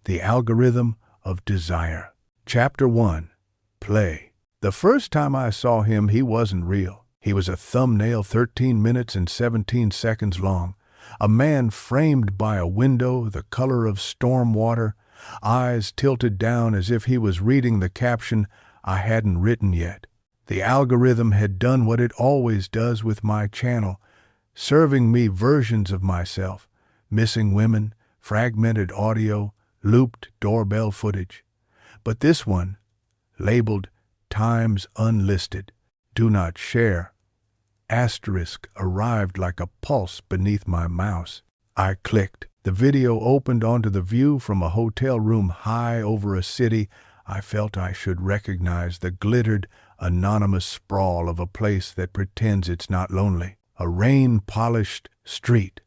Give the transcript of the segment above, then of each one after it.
The Algorithm of Desire. Chapter 1. Play. The first time I saw him, he wasn't real. He was a thumbnail 13 minutes and 17 seconds long. A man framed by a window, the color of storm water, eyes tilted down as if he was reading the caption I hadn't written yet. The algorithm had done what it always does with my channel, serving me versions of myself, missing women, fragmented audio, looped doorbell footage. But this one, labeled Times Unlisted, Do Not Share, asterisk, arrived like a pulse beneath my mouse. I clicked. The video opened onto the view from a hotel room high over a city I felt I should recognize, the glittered, anonymous sprawl of a place that pretends it's not lonely. A rain-polished street.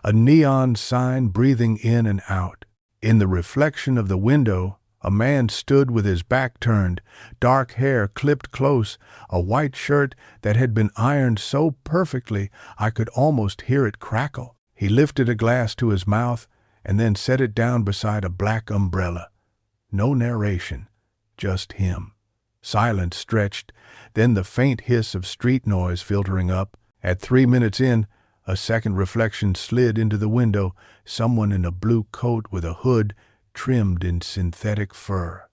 A neon sign breathing in and out. In the reflection of the window, a man stood with his back turned, dark hair clipped close, a white shirt that had been ironed so perfectly I could almost hear it crackle. He lifted a glass to his mouth and then set it down beside a black umbrella. No narration, just him. Silence stretched, then the faint hiss of street noise filtering up. At 3 minutes in, a second reflection slid into the window, someone in a blue coat with a hood trimmed in synthetic fur.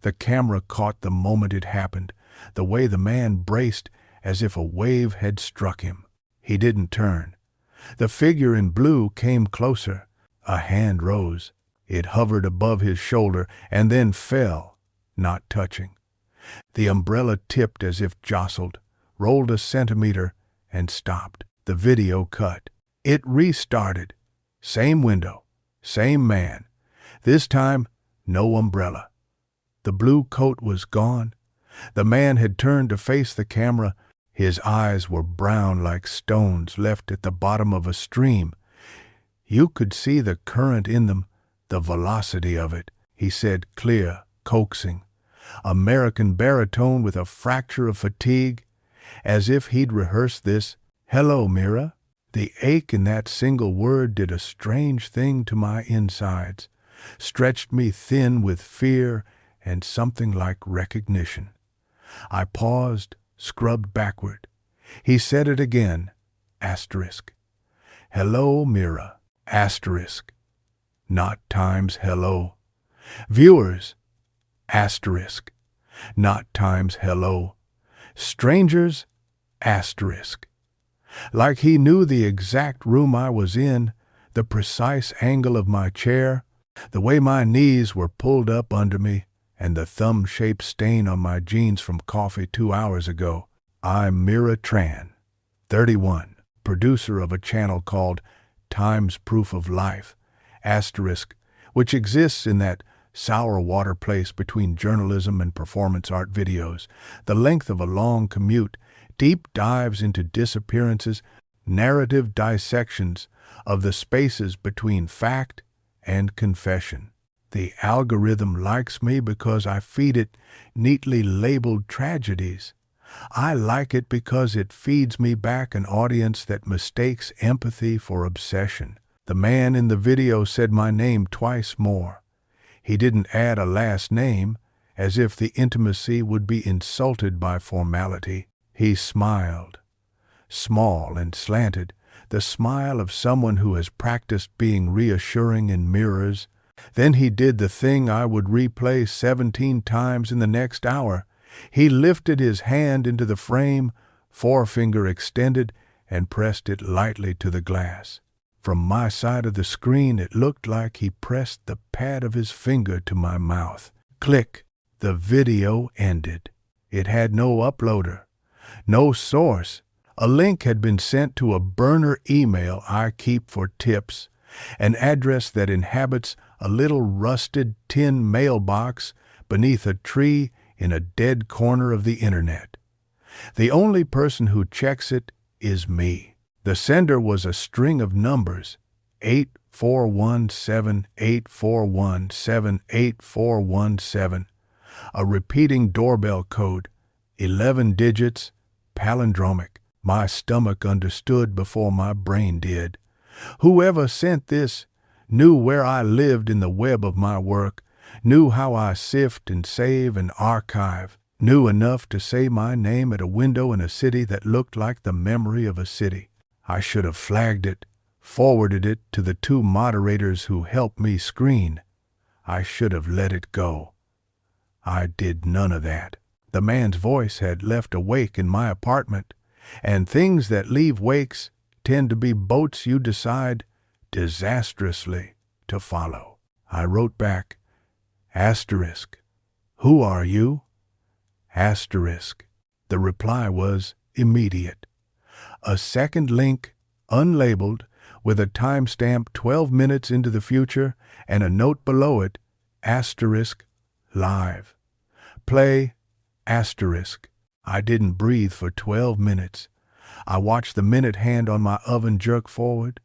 The camera caught the moment it happened, the way the man braced as if a wave had struck him. He didn't turn. The figure in blue came closer. A hand rose. It hovered above his shoulder and then fell, not touching. The umbrella tipped as if jostled, rolled a centimeter, and stopped. The video cut. It restarted. Same window, same man. This time, no umbrella. The blue coat was gone. The man had turned to face the camera. His eyes were brown like stones left at the bottom of a stream. You could see the current in them, the velocity of it. He said, clear, coaxing. American baritone with a fracture of fatigue, as if he'd rehearsed this. Hello, Mira. The ache in that single word did a strange thing to my insides, stretched me thin with fear and something like recognition. I paused, scrubbed backward. He said it again, asterisk. Hello, Mira, asterisk. Not times hello. Viewers, asterisk. Not times hello. Strangers, asterisk. Like he knew the exact room I was in, the precise angle of my chair, the way my knees were pulled up under me, and the thumb-shaped stain on my jeans from coffee 2 hours ago. I'm Mira Tran, 31, producer of a channel called Times Proof of Life, asterisk, which exists in that sour water place between journalism and performance art videos, the length of a long commute, deep dives into disappearances, narrative dissections of the spaces between fact and confession. The algorithm likes me because I feed it neatly labeled tragedies. I like it because it feeds me back an audience that mistakes empathy for obsession. The man in the video said my name twice more. He didn't add a last name, as if the intimacy would be insulted by formality. He smiled, small and slanted, the smile of someone who has practiced being reassuring in mirrors. Then he did the thing I would replay 17 times in the next hour. He lifted his hand into the frame, forefinger extended, and pressed it lightly to the glass. From my side of the screen, it looked like he pressed the pad of his finger to my mouth. Click. The video ended. It had no uploader, no source. A link had been sent to a burner email I keep for tips, an address that inhabits a little rusted tin mailbox beneath a tree in a dead corner of the internet. The only person who checks it is me. The sender was a string of numbers, 8417, 8417, 8417, a repeating doorbell code, 11 digits, palindromic. My stomach understood before my brain did. Whoever sent this knew where I lived in the web of my work, knew how I sift and save and archive, knew enough to say my name at a window in a city that looked like the memory of a city. I should have flagged it, forwarded it to the 2 moderators who helped me screen. I should have let it go. I did none of that. The man's voice had left a wake in my apartment, and things that leave wakes tend to be boats you decide disastrously to follow. I wrote back, Asterisk, who are you? Asterisk. The reply was immediate. A second link, unlabeled, with a timestamp 12 minutes into the future and a note below it, asterisk, live. Play, asterisk. I didn't breathe for 12 minutes. I watched the minute hand on my oven jerk forward.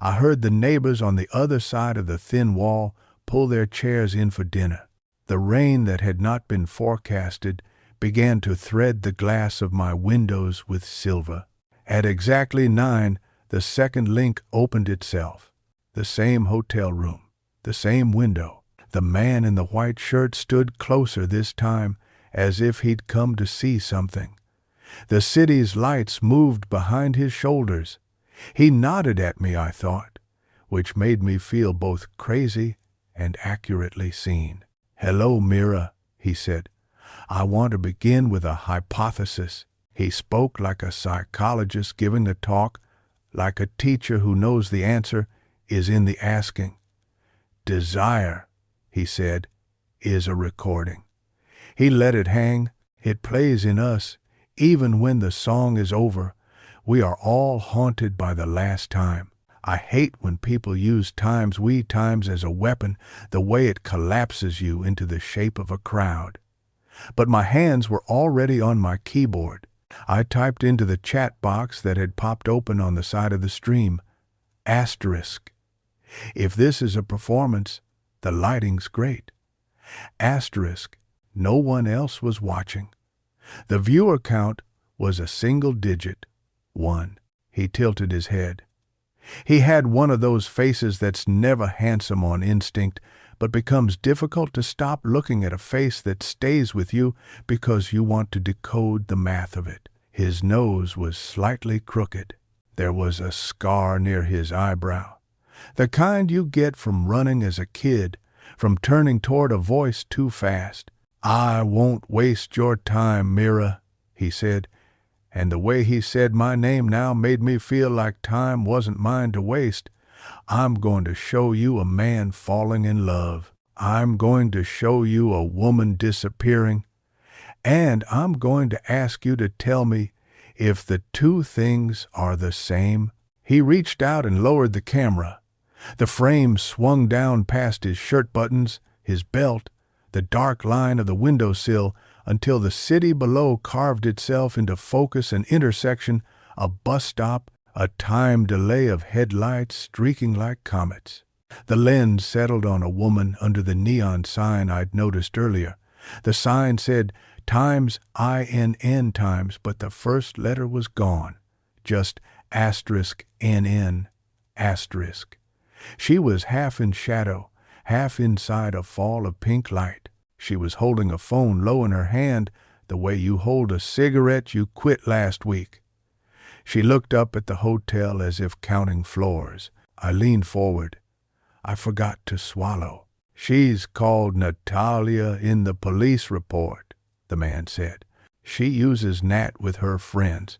I heard the neighbors on the other side of the thin wall pull their chairs in for dinner. The rain that had not been forecasted began to thread the glass of my windows with silver. At exactly 9, the second link opened itself. The same hotel room, the same window. The man in the white shirt stood closer this time, as if he'd come to see something. The city's lights moved behind his shoulders. He nodded at me, I thought, which made me feel both crazy and accurately seen. Hello, Mira, he said. I want to begin with a hypothesis. He spoke like a psychologist giving a talk, like a teacher who knows the answer is in the asking. Desire, he said, is a recording. He let it hang. It plays in us. Even when the song is over, we are all haunted by the last time. I hate when people use times as a weapon, the way it collapses you into the shape of a crowd. But my hands were already on my keyboard. I typed into the chat box that had popped open on the side of the stream, asterisk. If this is a performance, the lighting's great. Asterisk. No one else was watching. The viewer count was a single digit, 1. He tilted his head. He had one of those faces that's never handsome on instinct, but becomes difficult to stop looking at a face that stays with you because you want to decode the math of it. His nose was slightly crooked. There was a scar near his eyebrow, the kind you get from running as a kid, from turning toward a voice too fast. I won't waste your time, Mira, he said, and the way he said my name now made me feel like time wasn't mine to waste. I'm going to show you a man falling in love. I'm going to show you a woman disappearing. And I'm going to ask you to tell me if the 2 things are the same. He reached out and lowered the camera. The frame swung down past his shirt buttons, his belt, the dark line of the windowsill, until the city below carved itself into focus and intersection, a bus stop, a time delay of headlights streaking like comets. The lens settled on a woman under the neon sign I'd noticed earlier. The sign said times, INN times, but the first letter was gone. Just asterisk NN, asterisk. She was half in shadow, half inside a fall of pink light. She was holding a phone low in her hand, the way you hold a cigarette you quit last week. She looked up at the hotel as if counting floors. I leaned forward. I forgot to swallow. She's called Natalia in the police report, the man said. She uses Nat with her friends.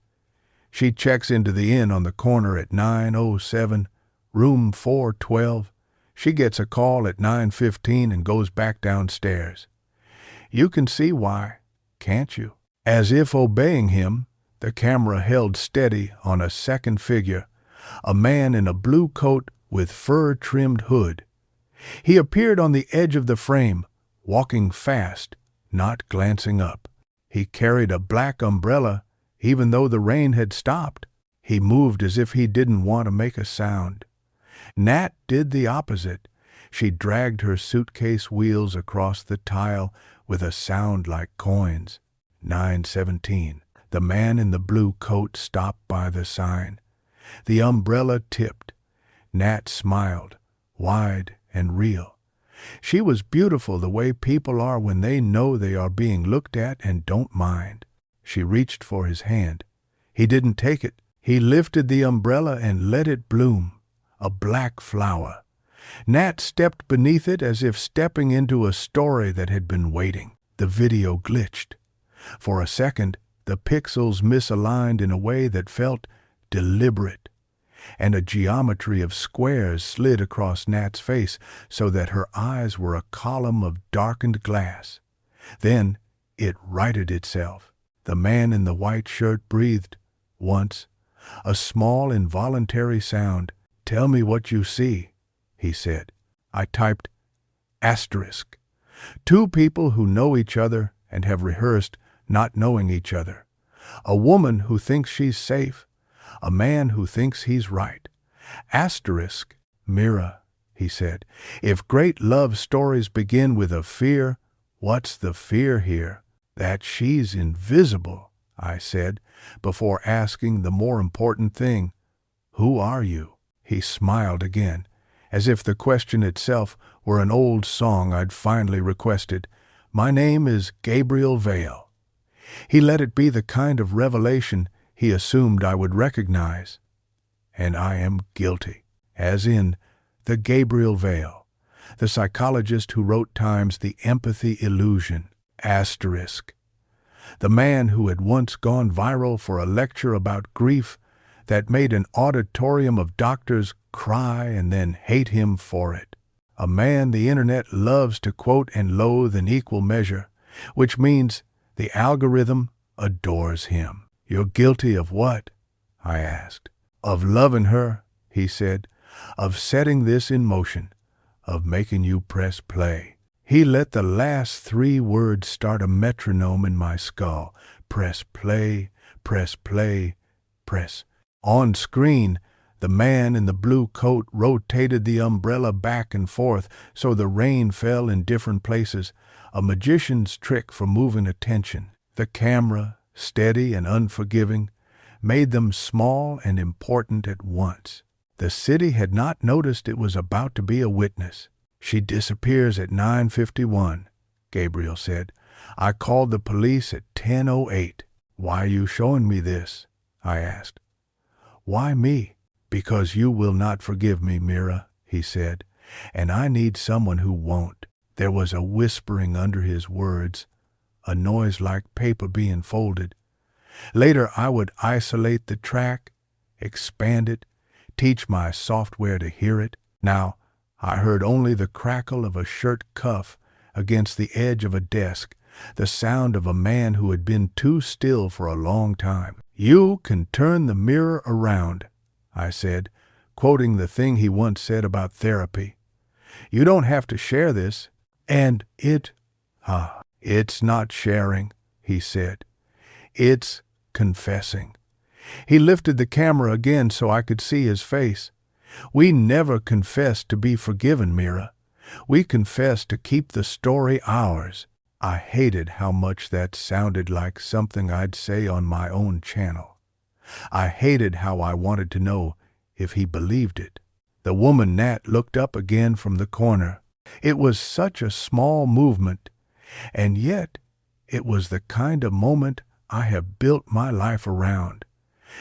She checks into the inn on the corner at 9:07, room 412. She gets a call at 9:15 and goes back downstairs. You can see why, can't you? As if obeying him, the camera held steady on a second figure, a man in a blue coat with fur-trimmed hood. He appeared on the edge of the frame, walking fast, not glancing up. He carried a black umbrella, even though the rain had stopped. He moved as if he didn't want to make a sound. Nat did the opposite. She dragged her suitcase wheels across the tile with a sound like coins. 9:17. The man in the blue coat stopped by the sign. The umbrella tipped. Nat smiled, wide and real. She was beautiful the way people are when they know they are being looked at and don't mind. She reached for his hand. He didn't take it. He lifted the umbrella and let it bloom, a black flower. Nat stepped beneath it as if stepping into a story that had been waiting. The video glitched. For a second, the pixels misaligned in a way that felt deliberate, and a geometry of squares slid across Nat's face so that her eyes were a column of darkened glass. Then it righted itself. The man in the white shirt breathed once, a small involuntary sound. "Tell me what you see," he said. I typed asterisk. Two people who know each other and have rehearsed not knowing each other. A woman who thinks she's safe. A man who thinks he's right. Asterisk, Mira, he said. If great love stories begin with a fear, what's the fear here? That she's invisible, I said, before asking the more important thing. Who are you? He smiled again, as if the question itself were an old song I'd finally requested. My name is Gabriel Vale. He let it be the kind of revelation he assumed I would recognize. And I am guilty, as in the Gabriel Vale, the psychologist who wrote Time's The Empathy Illusion, asterisk. The man who had once gone viral for a lecture about grief that made an auditorium of doctors cry and then hate him for it. A man the internet loves to quote and loathe in equal measure, which means the algorithm adores him. You're guilty of what? I asked. Of loving her, he said, of setting this in motion, of making you press play. He let the last 3 words start a metronome in my skull. Press play, press play, press. On screen, the man in the blue coat rotated the umbrella back and forth so the rain fell in different places, a magician's trick for moving attention. The camera, steady and unforgiving, made them small and important at once. The city had not noticed it was about to be a witness. She disappears at 9:51, Gabriel said. I called the police at 10:08. Why are you showing me this? I asked. Why me? Because you will not forgive me, Mira, he said, and I need someone who won't. There was a whispering under his words, a noise like paper being folded. Later I would isolate the track, expand it, teach my software to hear it. Now I heard only the crackle of a shirt cuff against the edge of a desk, the sound of a man who had been too still for a long time. You can turn the mirror around, I said, quoting the thing he once said about therapy. You don't have to share this. And it's not sharing, he said. It's confessing. He lifted the camera again so I could see his face. We never confessed to be forgiven, Mira. We confessed to keep the story ours. I hated how much that sounded like something I'd say on my own channel. I hated how I wanted to know if he believed it. The woman Nat looked up again from the corner. It was such a small movement, and yet it was the kind of moment I have built my life around.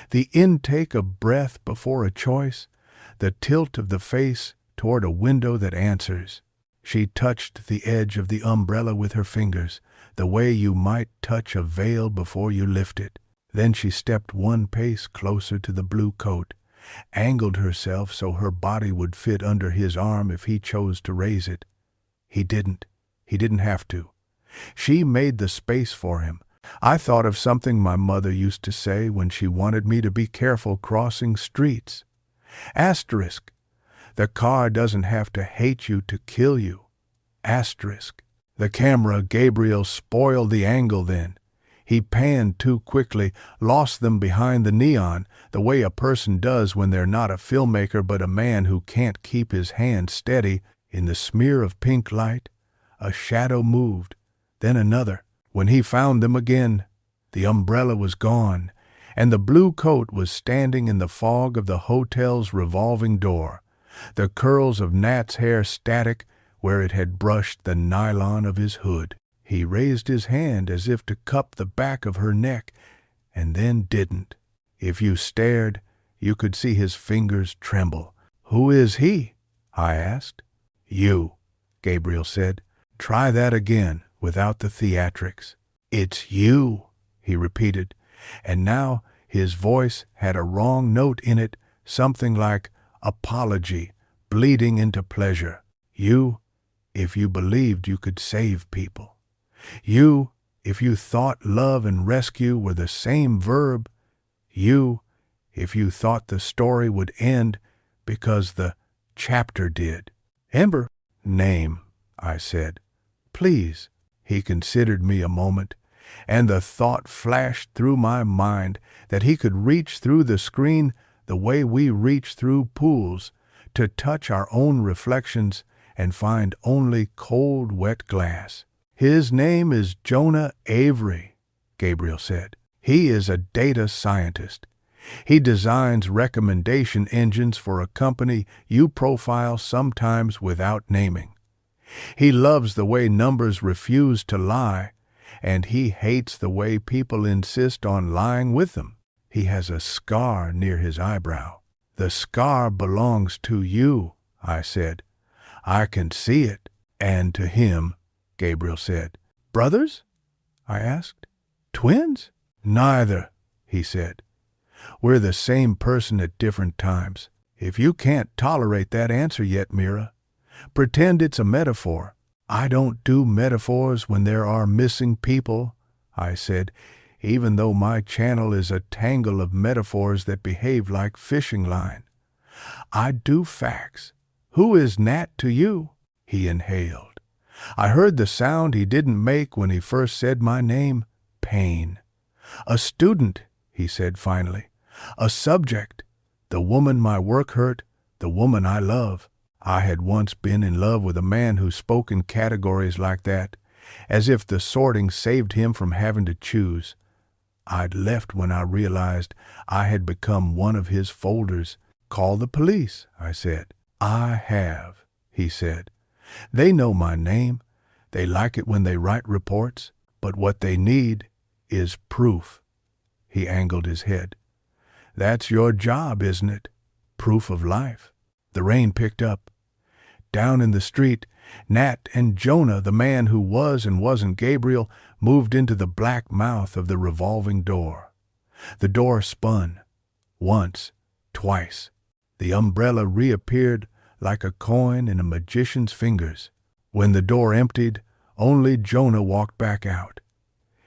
The intake of breath before a choice, the tilt of the face toward a window that answers. She touched the edge of the umbrella with her fingers, the way you might touch a veil before you lift it. Then she stepped 1 pace closer to the blue coat, angled herself so her body would fit under his arm if he chose to raise it. He didn't. He didn't have to. She made the space for him. I thought of something my mother used to say when she wanted me to be careful crossing streets. Asterisk. The car doesn't have to hate you to kill you. Asterisk. The camera, Gabriel, spoiled the angle then. He panned too quickly, lost them behind the neon, the way a person does when they're not a filmmaker but a man who can't keep his hand steady. In the smear of pink light, a shadow moved, then another. When he found them again, the umbrella was gone, and the blue coat was standing in the fog of the hotel's revolving door. the curls of Nat's hair static where it had brushed the nylon of his hood. He raised his hand as if to cup the back of her neck, and then didn't. If you stared, you could see his fingers tremble. "Who is he?" I asked. "You," Gabriel said. "Try that again, without the theatrics." "It's you," he repeated, and now his voice had a wrong note in it, something like apology bleeding into pleasure. "You, if you believed you could save people. You, if you thought love and rescue were the same verb. You, if you thought the story would end because the chapter did." "Ember." "Name," I said. "Please." He considered me a moment, and the thought flashed through my mind that he could reach through the screen the way we reach through pools to touch our own reflections and find only cold, wet glass. "His name is Jonah Avery," Gabriel said. "He is a data scientist. He designs recommendation engines for a company you profile sometimes without naming. He loves the way numbers refuse to lie, and he hates the way people insist on lying with them. He has a scar near his eyebrow." "The scar belongs to you," I said. "I can see it." "And to him," Gabriel said. "Brothers?" I asked. "Twins?" "Neither," he said. "We're the same person at different times. If you can't tolerate that answer yet, Mira, pretend it's a metaphor." "I don't do metaphors when there are missing people," I said, even though my channel is a tangle of metaphors that behave like fishing line. "I do facts. Who is Nat to you?" He inhaled. I heard the sound he didn't make when he first said my name, pain. "A student," he said finally. "A subject. The woman my work hurt, the woman I love." I had once been in love with a man who spoke in categories like that, as if the sorting saved him from having to choose. I'd left when I realized I had become one of his folders. "Call the police," I said. "I have," he said. "They know my name. They like it when they write reports. But what they need is proof." He angled his head. "That's your job, isn't it? Proof of life." The rain picked up. Down in the street, Nat and Jonah, the man who was and wasn't Gabriel, moved into the black mouth of the revolving door. The door spun. Once, twice. The umbrella reappeared like a coin in a magician's fingers. When the door emptied, only Jonah walked back out.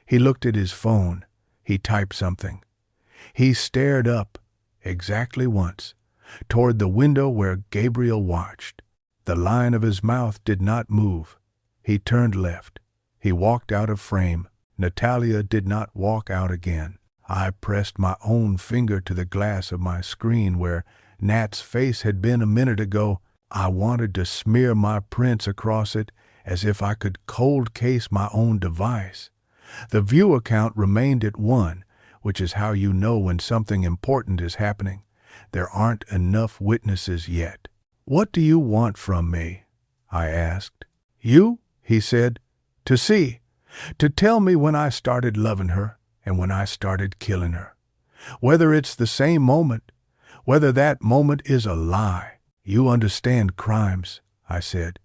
He looked at his phone. He typed something. He stared up, exactly once, toward the window where Gabriel watched. The line of his mouth did not move. He turned left. He walked out of frame. Natalia did not walk out again. I pressed my own finger to the glass of my screen where Nat's face had been a minute ago. I wanted to smear my prints across it as if I could cold case my own device. The view account remained at 1, which is how you know when something important is happening. There aren't enough witnesses yet. "What do you want from me?" I asked. "You," he said, "to see, to tell me when I started loving her and when I started killing her. Whether it's the same moment, whether that moment is a lie. You understand crimes," I said.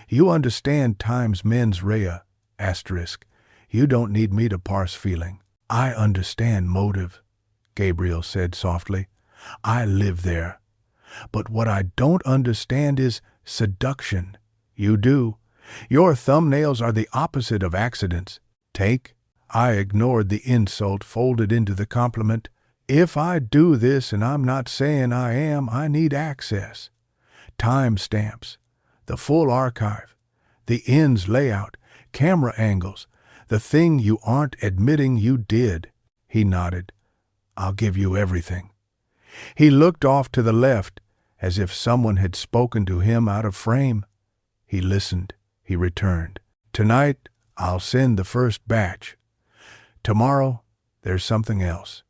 "You understand times mens rea, asterisk. You don't need me to parse feeling." "I understand motive," Gabriel said softly. "I live there. But what I don't understand is seduction. You do. Your thumbnails are the opposite of accidents. Take." I ignored the insult folded into the compliment. "If I do this, and I'm not saying I am, I need access. Time stamps, the full archive, the ends layout, camera angles, the thing you aren't admitting you did." He nodded. "I'll give you everything." He looked off to the left, as if someone had spoken to him out of frame. He listened. He returned. "Tonight, I'll send the first batch. Tomorrow, there's something else.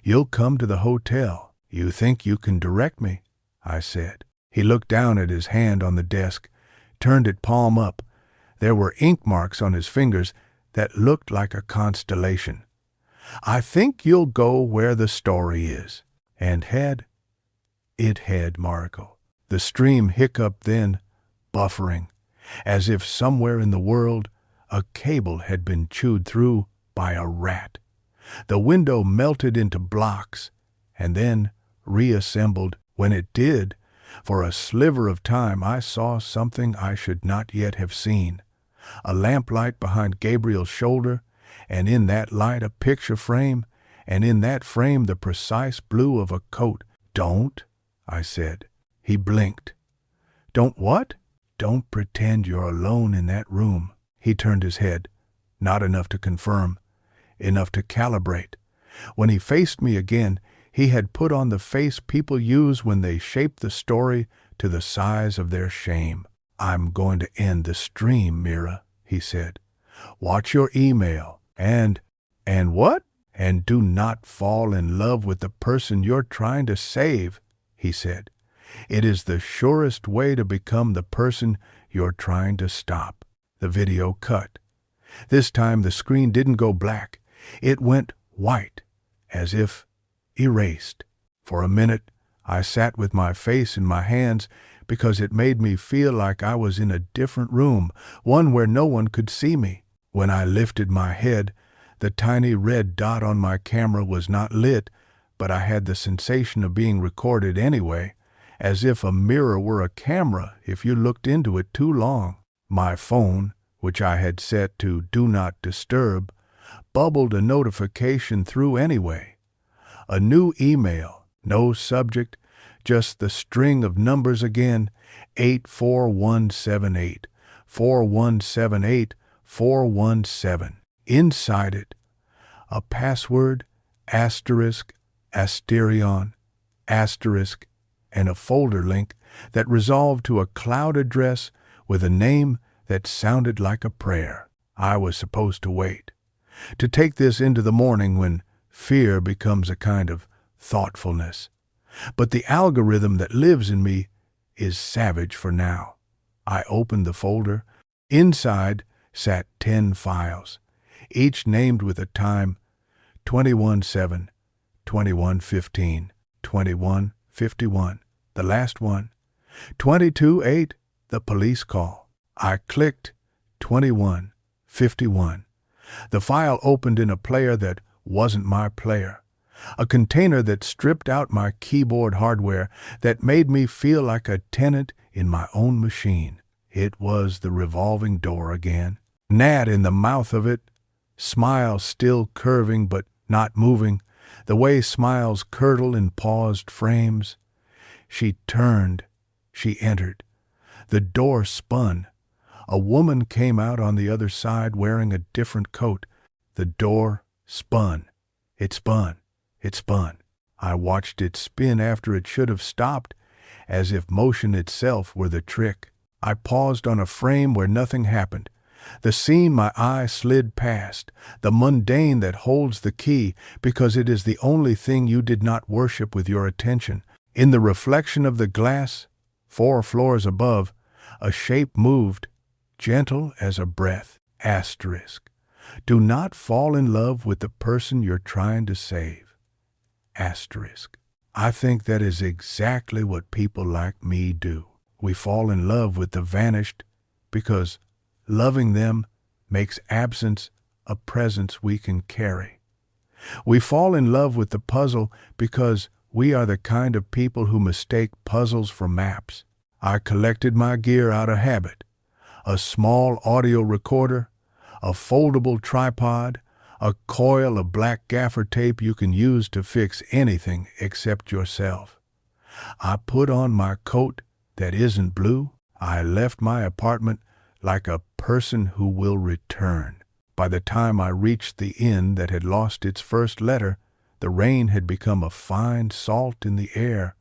You'll come to the hotel. You think you can direct me?" I said. He looked down at his hand on the desk, turned it palm up. There were ink marks on his fingers that looked like a constellation. "I think you'll go where the story is." And it had, Marco. The stream hiccuped then, buffering, as if somewhere in the world a cable had been chewed through by a rat. The window melted into blocks and then reassembled. When it did, for a sliver of time I saw something I should not yet have seen. A lamplight behind Gabriel's shoulder, and in that light a picture frame, and in that frame the precise blue of a coat. "Don't," I said. He blinked. "Don't what?" "Don't pretend you're alone in that room." He turned his head, not enough to confirm, enough to calibrate. When he faced me again, he had put on the face people use when they shape the story to the size of their shame. "I'm going to end the stream, Mira," he said. "Watch your email, and what? And do not fall in love with the person you're trying to save," he said. "It is the surest way to become the person you're trying to stop." The video cut. This time the screen didn't go black. It went white, as if erased. For a minute, I sat with my face in my hands because it made me feel like I was in a different room, one where no one could see me. When I lifted my head, the tiny red dot on my camera was not lit, but I had the sensation of being recorded anyway, as if a mirror were a camera if you looked into it too long. My phone, which I had set to Do Not Disturb, bubbled a notification through anyway. A new email, no subject, just the string of numbers again, 84178, 4178, 417. Inside it, a password, asterisk, Asterion, asterisk, and a folder link that resolved to a cloud address with a name that sounded like a prayer. I was supposed to wait, to take this into the morning when fear becomes a kind of thoughtfulness. But the algorithm that lives in me is savage for now. I opened the folder. Inside sat 10 files, each named with a time: 21/7, 21/15, 21/51, the last one, 22/8, the police call. I clicked 21/51. The file opened in a player that wasn't my player, a container that stripped out my keyboard hardware, that made me feel like a tenant in my own machine. It was the revolving door again. Gnat in the mouth of it, smile still curving but not moving, the way smiles curdle in paused frames. She turned. She entered. The door spun. A woman came out on the other side wearing a different coat. The door spun. It spun. It spun. I watched it spin after it should have stopped, as if motion itself were the trick. I paused on a frame where nothing happened. The scene my eye slid past, the mundane that holds the key because it is the only thing you did not worship with your attention. In the reflection of the glass, 4 floors above, a shape moved, gentle as a breath. Asterisk. Do not fall in love with the person you're trying to save. Asterisk. I think that is exactly what people like me do. We fall in love with the vanished because loving them makes absence a presence we can carry. We fall in love with the puzzle because we are the kind of people who mistake puzzles for maps. I collected my gear out of habit: a small audio recorder, a foldable tripod, a coil of black gaffer tape you can use to fix anything except yourself. I put on my coat that isn't blue. I left my apartment like a person who will return. By the time I reached the inn that had lost its first letter, the rain had become a fine salt in the air,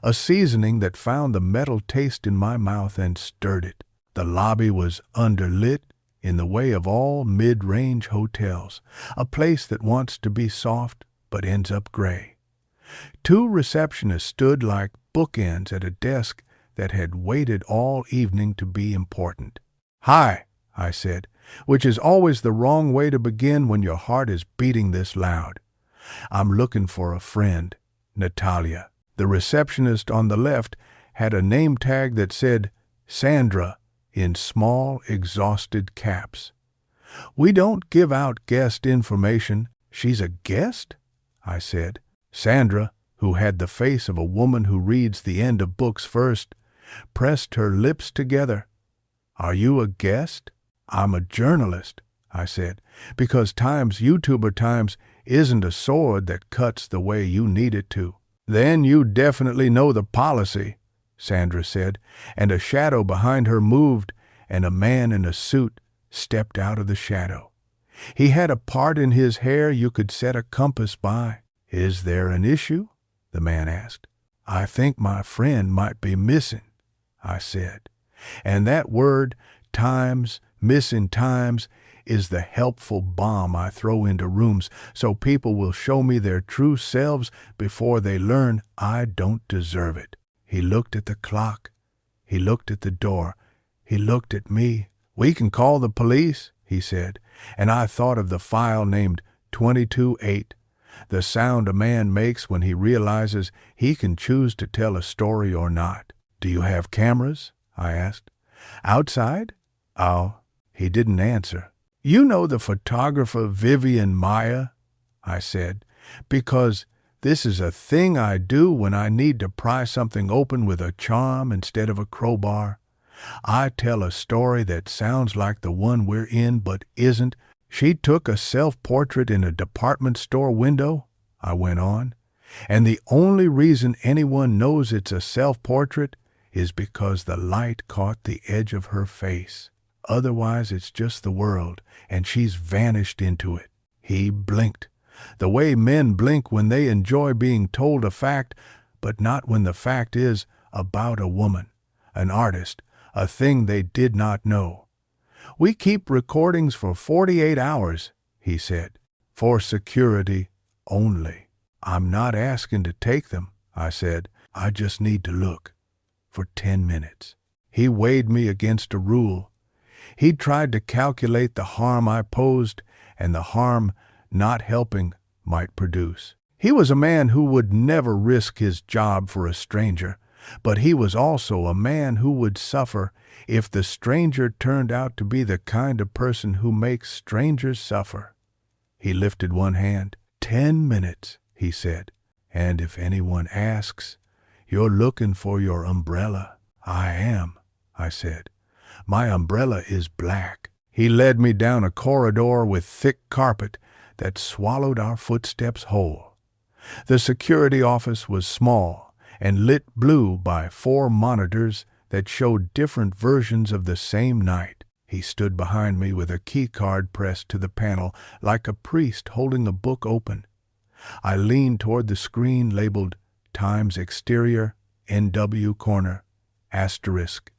a seasoning that found the metal taste in my mouth and stirred it. The lobby was underlit in the way of all mid-range hotels, a place that wants to be soft but ends up gray. 2 receptionists stood like bookends at a desk that had waited all evening to be important. "Hi," I said, which is always the wrong way to begin when your heart is beating this loud. "I'm looking for a friend, Natalia." The receptionist on the left had a name tag that said Sandra in small, exhausted caps. "We don't give out guest information." "She's a guest?" I said. Sandra, who had the face of a woman who reads the end of books first, pressed her lips together. "Are you a guest?" "I'm a journalist," I said, "because YouTuber Times isn't a sword that cuts the way you need it to." "Then you definitely know the policy," Sandra said, and a shadow behind her moved, and a man in a suit stepped out of the shadow. He had a part in his hair you could set a compass by. "Is there an issue?" the man asked. "I think my friend might be missing," I said. And that word, times, missing times, is the helpful bomb I throw into rooms so people will show me their true selves before they learn I don't deserve it. He looked at the clock. He looked at the door. He looked at me. "We can call the police," he said, and I thought of the file named 22-8, the sound a man makes when he realizes he can choose to tell a story or not. "Do you have cameras?" I asked. "Outside?" "Oh." He didn't answer. "You know the photographer Vivian Maya?" I said, because this is a thing I do when I need to pry something open with a charm instead of a crowbar. I tell a story that sounds like the one we're in but isn't. "She took a self-portrait in a department store window," I went on, "and the only reason anyone knows it's a self-portrait is because the light caught the edge of her face. Otherwise it's just the world, and she's vanished into it." He blinked, the way men blink when they enjoy being told a fact, but not when the fact is about a woman, an artist, a thing they did not know. "We keep recordings for 48 hours, he said. "For security only." "I'm not asking to take them," I said. "I just need to look for 10 minutes. He weighed me against a rule. He'd tried to calculate the harm I posed and the harm not helping might produce. He was a man who would never risk his job for a stranger, but he was also a man who would suffer if the stranger turned out to be the kind of person who makes strangers suffer. He lifted one hand. 10 minutes, he said, "and if anyone asks, you're looking for your umbrella." "I am," I said. "My umbrella is black." He led me down a corridor with thick carpet that swallowed our footsteps whole. The security office was small and lit blue by 4 monitors that showed different versions of the same night. He stood behind me with a key card pressed to the panel like a priest holding a book open. I leaned toward the screen labeled Times Exterior, NW Corner, Asterisk.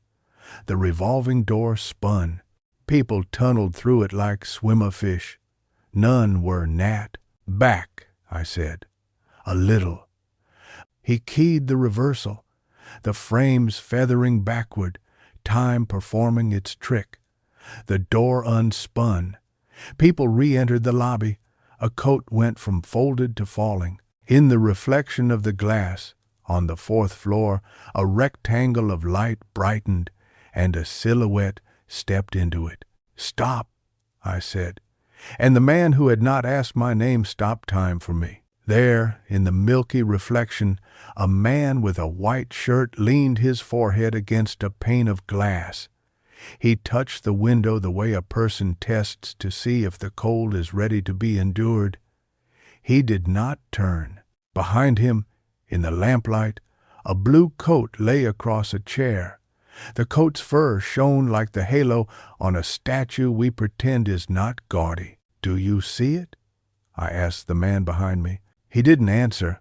The revolving door spun. People tunneled through it like swimmer-fish. None were Nat. "Back," I said. "A little." He keyed the reversal, the frames feathering backward, time performing its trick. The door unspun. People re-entered the lobby. A coat went from folded to falling. In the reflection of the glass, on the 4th floor, a rectangle of light brightened, and a silhouette stepped into it. "Stop," I said, and the man who had not asked my name stopped time for me. There, in the milky reflection, a man with a white shirt leaned his forehead against a pane of glass. He touched the window the way a person tests to see if the cold is ready to be endured. He did not turn. Behind him, in the lamplight, a blue coat lay across a chair. The coat's fur shone like the halo on a statue we pretend is not gaudy. "Do you see it?" I asked the man behind me. He didn't answer,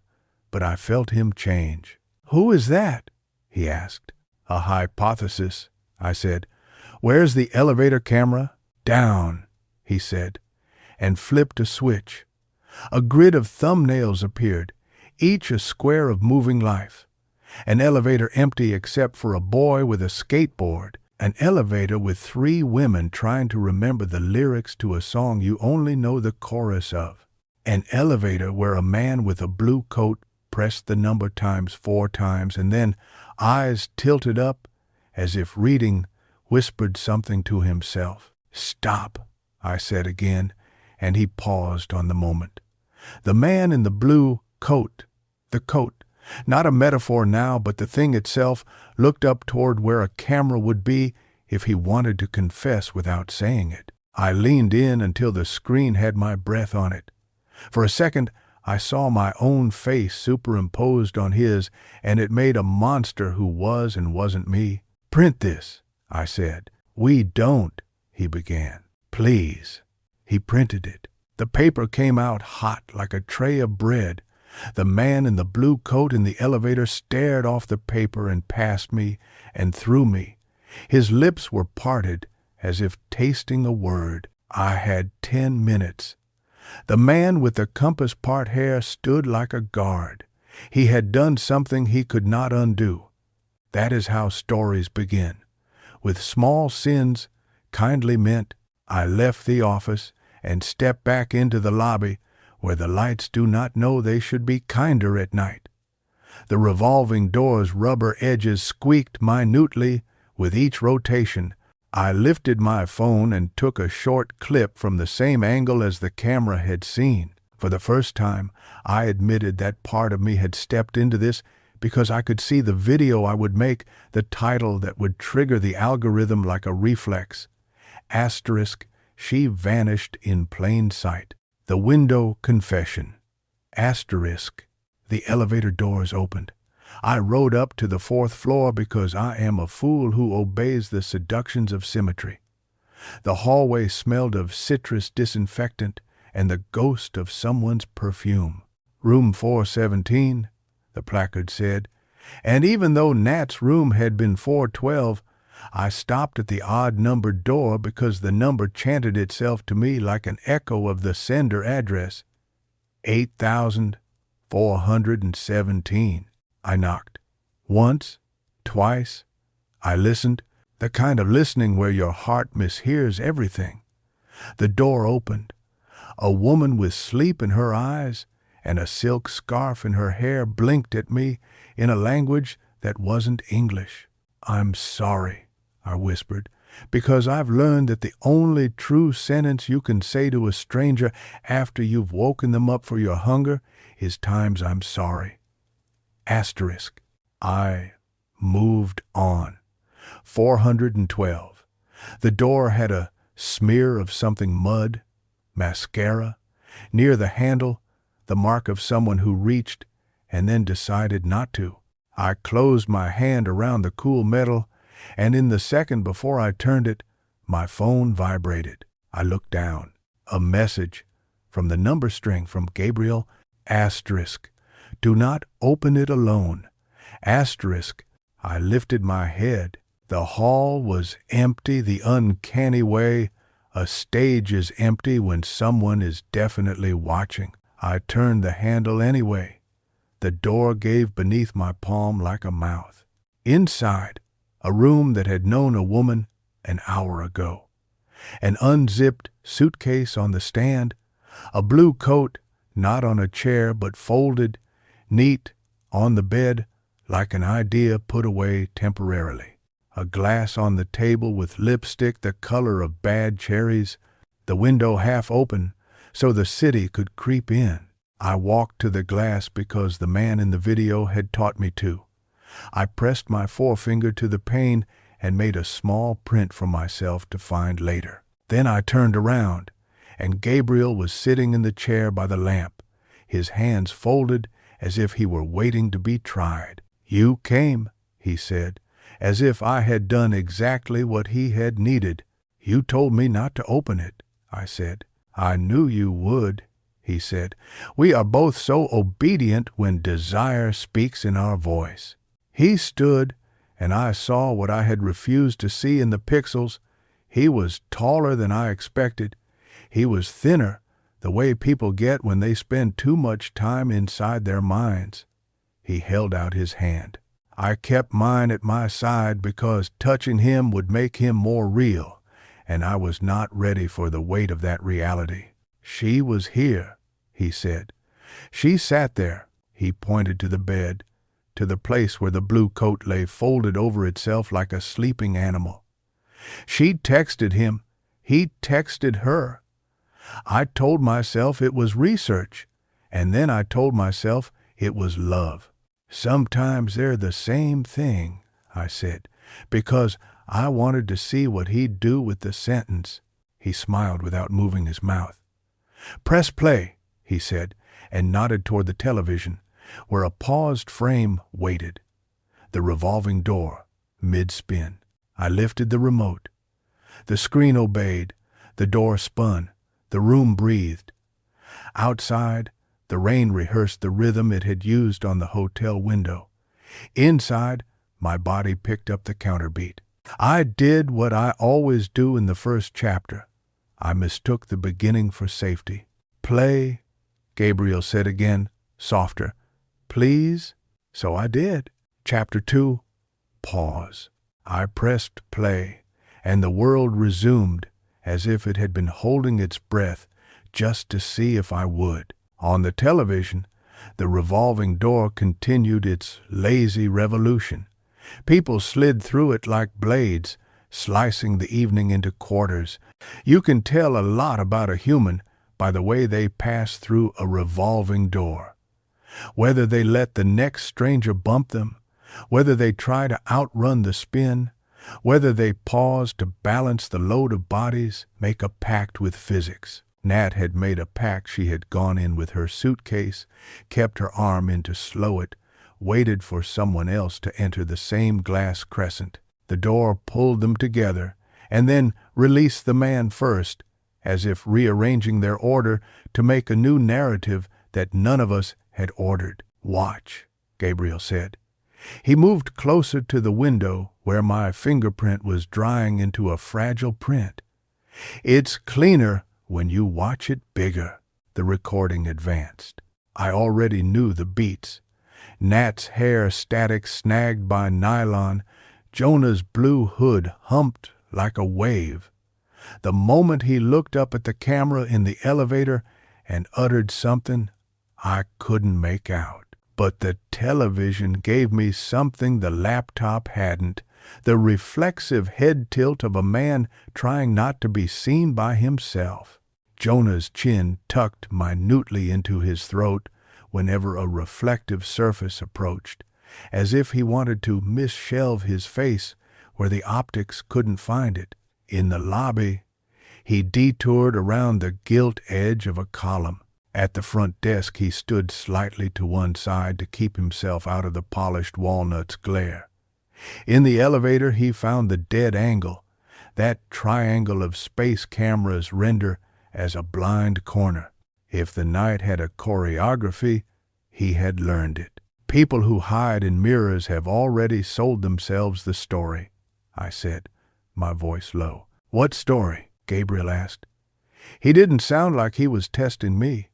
but I felt him change. "Who is that?" he asked. "A hypothesis," I said. "Where's the elevator camera?" "Down," he said, and flipped a switch. A grid of thumbnails appeared, each a square of moving life. An elevator empty except for a boy with a skateboard. An elevator with 3 women trying to remember the lyrics to a song you only know the chorus of. An elevator where a man with a blue coat pressed the number times 4 times and then, eyes tilted up as if reading, whispered something to himself. "Stop," I said again, and he paused on the moment. The man in the blue coat, the coat, not a metaphor now, but the thing itself, looked up toward where a camera would be if he wanted to confess without saying it. I leaned in until the screen had my breath on it. For a second, I saw my own face superimposed on his, and it made a monster who was and wasn't me. "Print this," I said. "We don't," he began. "Please." He printed it. The paper came out hot like a tray of bread. The man in the blue coat in the elevator stared off the paper and past me and through me. His lips were parted as if tasting a word. I had 10 minutes. The man with the compass part hair stood like a guard. He had done something he could not undo. That is how stories begin. With small sins, kindly meant, I left the office and stepped back into the lobby where the lights do not know they should be kinder at night. The revolving door's rubber edges squeaked minutely with each rotation. I lifted my phone and took a short clip from the same angle as the camera had seen. For the first time, I admitted that part of me had stepped into this because I could see the video I would make, the title that would trigger the algorithm like a reflex. Asterisk, she vanished in plain sight. The window confession. Asterisk, the elevator doors opened. I rode up to the 4th floor because I am a fool who obeys the seductions of symmetry. The hallway smelled of citrus disinfectant and the ghost of someone's perfume. "Room 417, the placard said, and even though Nat's room had been 412, I stopped at the odd-numbered door because the number chanted itself to me like an echo of the sender address. 8417. I knocked. Once, twice. I listened, the kind of listening where your heart mishears everything. The door opened. A woman with sleep in her eyes and a silk scarf in her hair blinked at me in a language that wasn't English. "I'm sorry," I whispered, "because I've learned that the only true sentence you can say to a stranger after you've woken them up for your hunger is times I'm sorry." Asterisk. I moved on. 412. The door had a smear of something mud, mascara. Near the handle, the mark of someone who reached and then decided not to. I closed my hand around the cool metal, and in the second before I turned it, my phone vibrated. I looked down. A message from the number string from Gabriel. Asterisk. Do not open it alone. Asterisk. I lifted my head. The hall was empty the uncanny way a stage is empty when someone is definitely watching. I turned the handle anyway. The door gave beneath my palm like a mouth. Inside, a room that had known a woman an hour ago. An unzipped suitcase on the stand, a blue coat not on a chair but folded, neat, on the bed like an idea put away temporarily. A glass on the table with lipstick the color of bad cherries, the window half open so the city could creep in. I walked to the glass because the man in the video had taught me to. I pressed my forefinger to the pane and made a small print for myself to find later. Then I turned around, and Gabriel was sitting in the chair by the lamp, his hands folded as if he were waiting to be tried. "You came," he said, as if I had done exactly what he had needed. "You told me not to open it," I said. "I knew you would," he said. "We are both so obedient when desire speaks in our voice." He stood, and I saw what I had refused to see in the pixels. He was taller than I expected. He was thinner, the way people get when they spend too much time inside their minds. He held out his hand. I kept mine at my side because touching him would make him more real, and I was not ready for the weight of that reality. She was here, he said. She sat there. He pointed to the bed, to the place where the blue coat lay folded over itself like a sleeping animal. She texted him. He texted her. I told myself it was research, and then I told myself it was love. Sometimes they're the same thing, I said, because I wanted to see what he'd do with the sentence. He smiled without moving his mouth. Press play, he said, and nodded toward the television, where a paused frame waited. The revolving door, mid-spin. I lifted the remote. The screen obeyed. The door spun. The room breathed. Outside, the rain rehearsed the rhythm it had used on the hotel window. Inside, my body picked up the counterbeat. I did what I always do in the first chapter. I mistook the beginning for safety. Play, Gabriel said again, softer. Please? So I did. Chapter 2. Pause. I pressed play, and the world resumed as if it had been holding its breath just to see if I would. On the television, the revolving door continued its lazy revolution. People slid through it like blades, slicing the evening into quarters. You can tell a lot about a human by the way they pass through a revolving door. Whether they let the next stranger bump them, whether they try to outrun the spin, whether they pause to balance the load of bodies, make a pact with physics. Nat had made a pact. She had gone in with her suitcase, kept her arm in to slow it, waited for someone else to enter the same glass crescent. The door pulled them together, and then released the man first, as if rearranging their order to make a new narrative that none of us had ordered. Watch, Gabriel said. He moved closer to the window where my fingerprint was drying into a fragile print. It's cleaner when you watch it bigger. The recording advanced. I already knew the beats. Nat's hair static snagged by nylon. Jonah's blue hood humped like a wave. The moment he looked up at the camera in the elevator and uttered something I couldn't make out. But the television gave me something the laptop hadn't, the reflexive head tilt of a man trying not to be seen by himself. Jonah's chin tucked minutely into his throat whenever a reflective surface approached, as if he wanted to misshelve his face where the optics couldn't find it. In the lobby, he detoured around the gilt edge of a column. At the front desk, he stood slightly to one side to keep himself out of the polished walnut's glare. In the elevator, he found the dead angle, that triangle of space cameras render as a blind corner. If the night had a choreography, he had learned it. People who hide in mirrors have already sold themselves the story, I said, my voice low. What story? Gabriel asked. He didn't sound like he was testing me.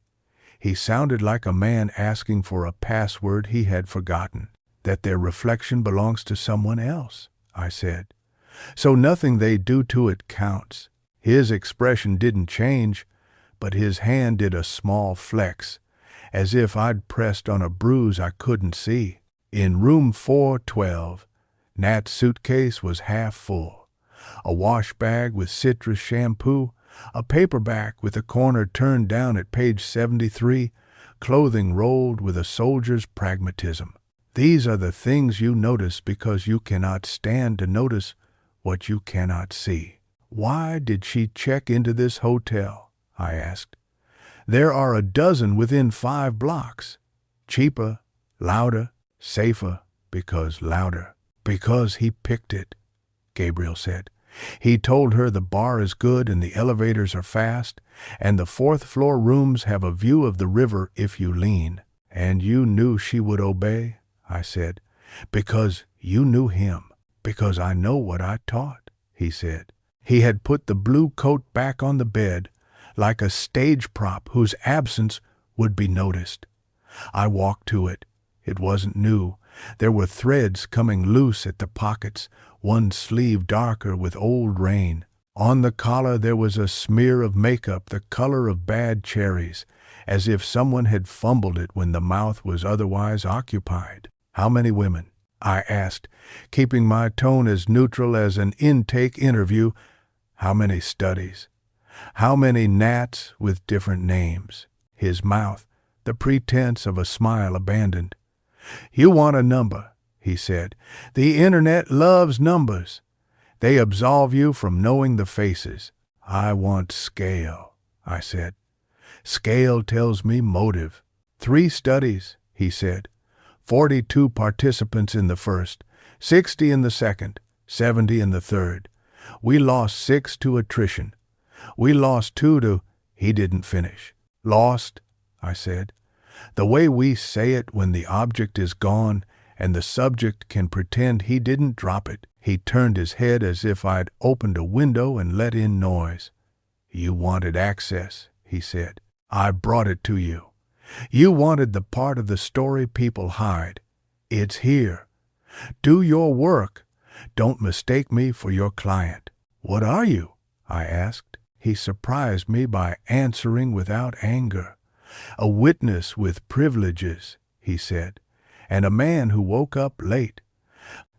He sounded like a man asking for a password he had forgotten. That their reflection belongs to someone else, I said. So nothing they do to it counts. His expression didn't change, but his hand did a small flex, as if I'd pressed on a bruise I couldn't see. In room 412, Nat's suitcase was half full. A wash bag with citrus shampoo, a paperback with the corner turned down at page 73, clothing rolled with a soldier's pragmatism. These are the things you notice because you cannot stand to notice what you cannot see. Why did she check into this hotel? I asked. There are a dozen within 5 blocks. Cheaper, louder, safer, because louder. Because he picked it, Gabriel said. He told her the bar is good and the elevators are fast, and the 4th floor rooms have a view of the river if you lean. And you knew she would obey, I said, because you knew him. Because I know what I taught, he said. He had put the blue coat back on the bed, like a stage prop whose absence would be noticed. I walked to it. It wasn't new, There were threads coming loose at the pockets, one sleeve darker with old rain. On the collar there was a smear of makeup the color of bad cherries, as if someone had fumbled it when the mouth was otherwise occupied. "How many women?" I asked, keeping my tone as neutral as an intake interview. "How many studies? How many gnats with different names?" His mouth, the pretense of a smile abandoned. "You want a number," he said. "The internet loves numbers. They absolve you from knowing the faces." "I want scale," I said. "Scale tells me motive." 3 studies, he said. 42 participants in the first, 60 in the second, 70 in the third. We lost 6 to attrition. We lost 2 to... He didn't finish. "Lost," I said. "The way we say it when the object is gone and the subject can pretend he didn't drop it." He turned his head as if I'd opened a window and let in noise. "You wanted access," he said. "I brought it to you. You wanted the part of the story people hide. It's here. Do your work. Don't mistake me for your client." "What are you?" I asked. He surprised me by answering without anger. "A witness with privileges," he said, "and a man who woke up late."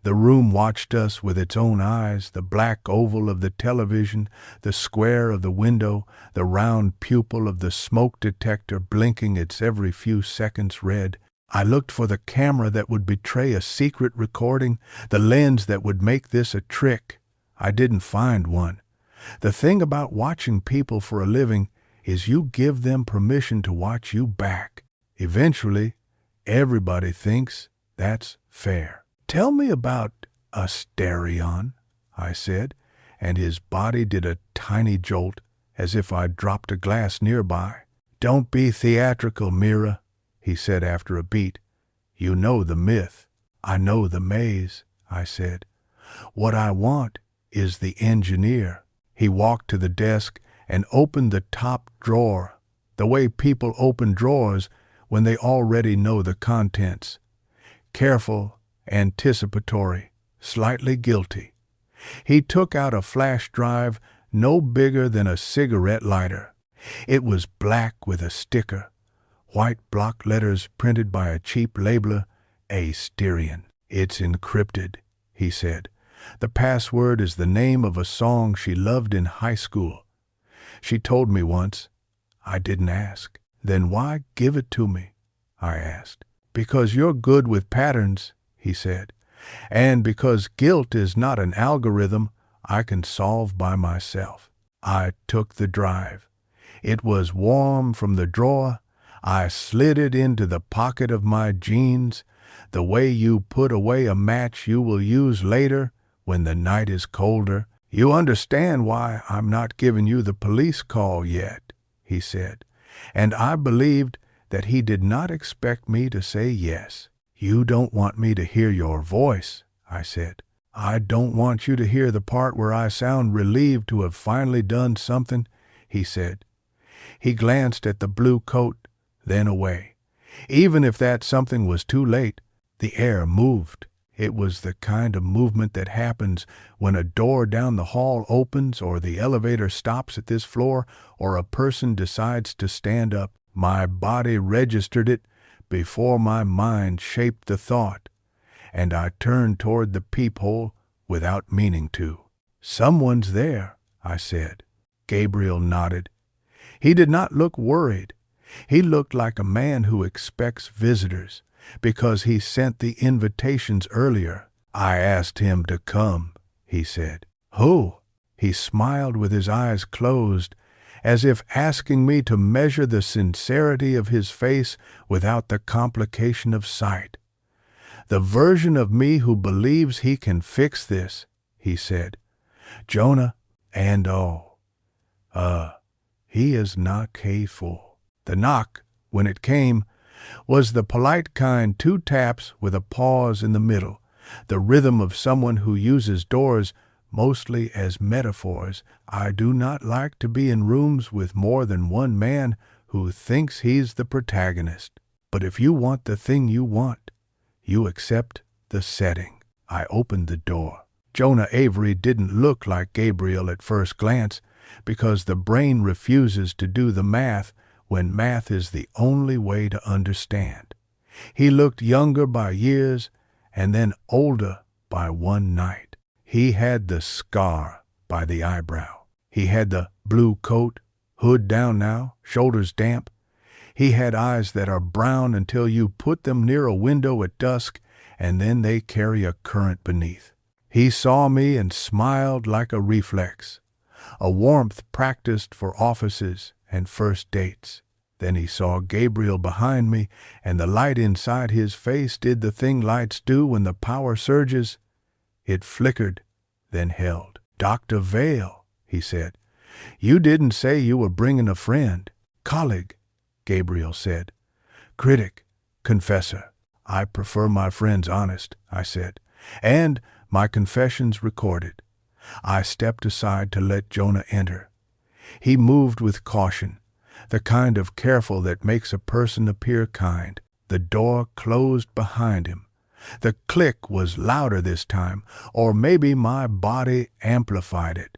The room watched us with its own eyes, the black oval of the television, the square of the window, the round pupil of the smoke detector blinking its every few seconds red. I looked for the camera that would betray a secret recording, the lens that would make this a trick. I didn't find one. The thing about watching people for a living is you give them permission to watch you back. Eventually, everybody thinks that's fair. "Tell me about Asterion," I said, and his body did a tiny jolt, as if I'd dropped a glass nearby. "Don't be theatrical, Mira," he said after a beat. "You know the myth." "I know the maze," I said. "What I want is the engineer." He walked to the desk and opened the top drawer, the way people open drawers when they already know the contents. Careful, anticipatory, slightly guilty. He took out a flash drive no bigger than a cigarette lighter. It was black with a sticker, white block letters printed by a cheap labeler, Asterion. "It's encrypted," he said. "The password is the name of a song she loved in high school. She told me once. I didn't ask." "Then why give it to me?" I asked. "Because you're good with patterns," he said, "and because guilt is not an algorithm I can solve by myself." I took the drive. It was warm from the drawer. I slid it into the pocket of my jeans, the way you put away a match you will use later when the night is colder. "You understand why I'm not giving you the police call yet," he said, and I believed that he did not expect me to say yes. "You don't want me to hear your voice," I said. "I don't want you to hear the part where I sound relieved to have finally done something," he said. He glanced at the blue coat, then away. Even if that something was too late, the air moved. It was the kind of movement that happens when a door down the hall opens or the elevator stops at this floor or a person decides to stand up. My body registered it before my mind shaped the thought, and I turned toward the peephole without meaning to. "Someone's there," I said. Gabriel nodded. He did not look worried. He looked like a man who expects visitors, because he sent the invitations earlier. "I asked him to come," he said. "Who?" He smiled with his eyes closed, as if asking me to measure the sincerity of his face without the complication of sight. "The version of me who believes he can fix this," he said. "Jonah, and he is not careful." The knock, when it came, was the polite kind, 2 taps with a pause in the middle, the rhythm of someone who uses doors mostly as metaphors. I do not like to be in rooms with more than one man who thinks he's the protagonist. But if you want the thing you want, You accept the setting. I opened the door. Jonah Avery didn't look like Gabriel at first glance because the brain refuses to do the math when math is the only way to understand. He looked younger by years and then older by one night. He had the scar by the eyebrow. He had the blue coat, hood down now, shoulders damp. He had eyes that are brown until you put them near a window at dusk and then they carry a current beneath. He saw me and smiled like a reflex, a warmth practiced for offices and first dates. Then he saw Gabriel behind me, and the light inside his face did the thing lights do when the power surges. It flickered, then held. "Dr. Vale," he said, "you didn't say you were bringing a friend." "Colleague," Gabriel said. "Critic, confessor." "I prefer my friends honest," I said, "and my confessions recorded." I stepped aside to let Jonah enter. He moved with caution, the kind of careful that makes a person appear kind. The door closed behind him. The click was louder this time, or maybe my body amplified it.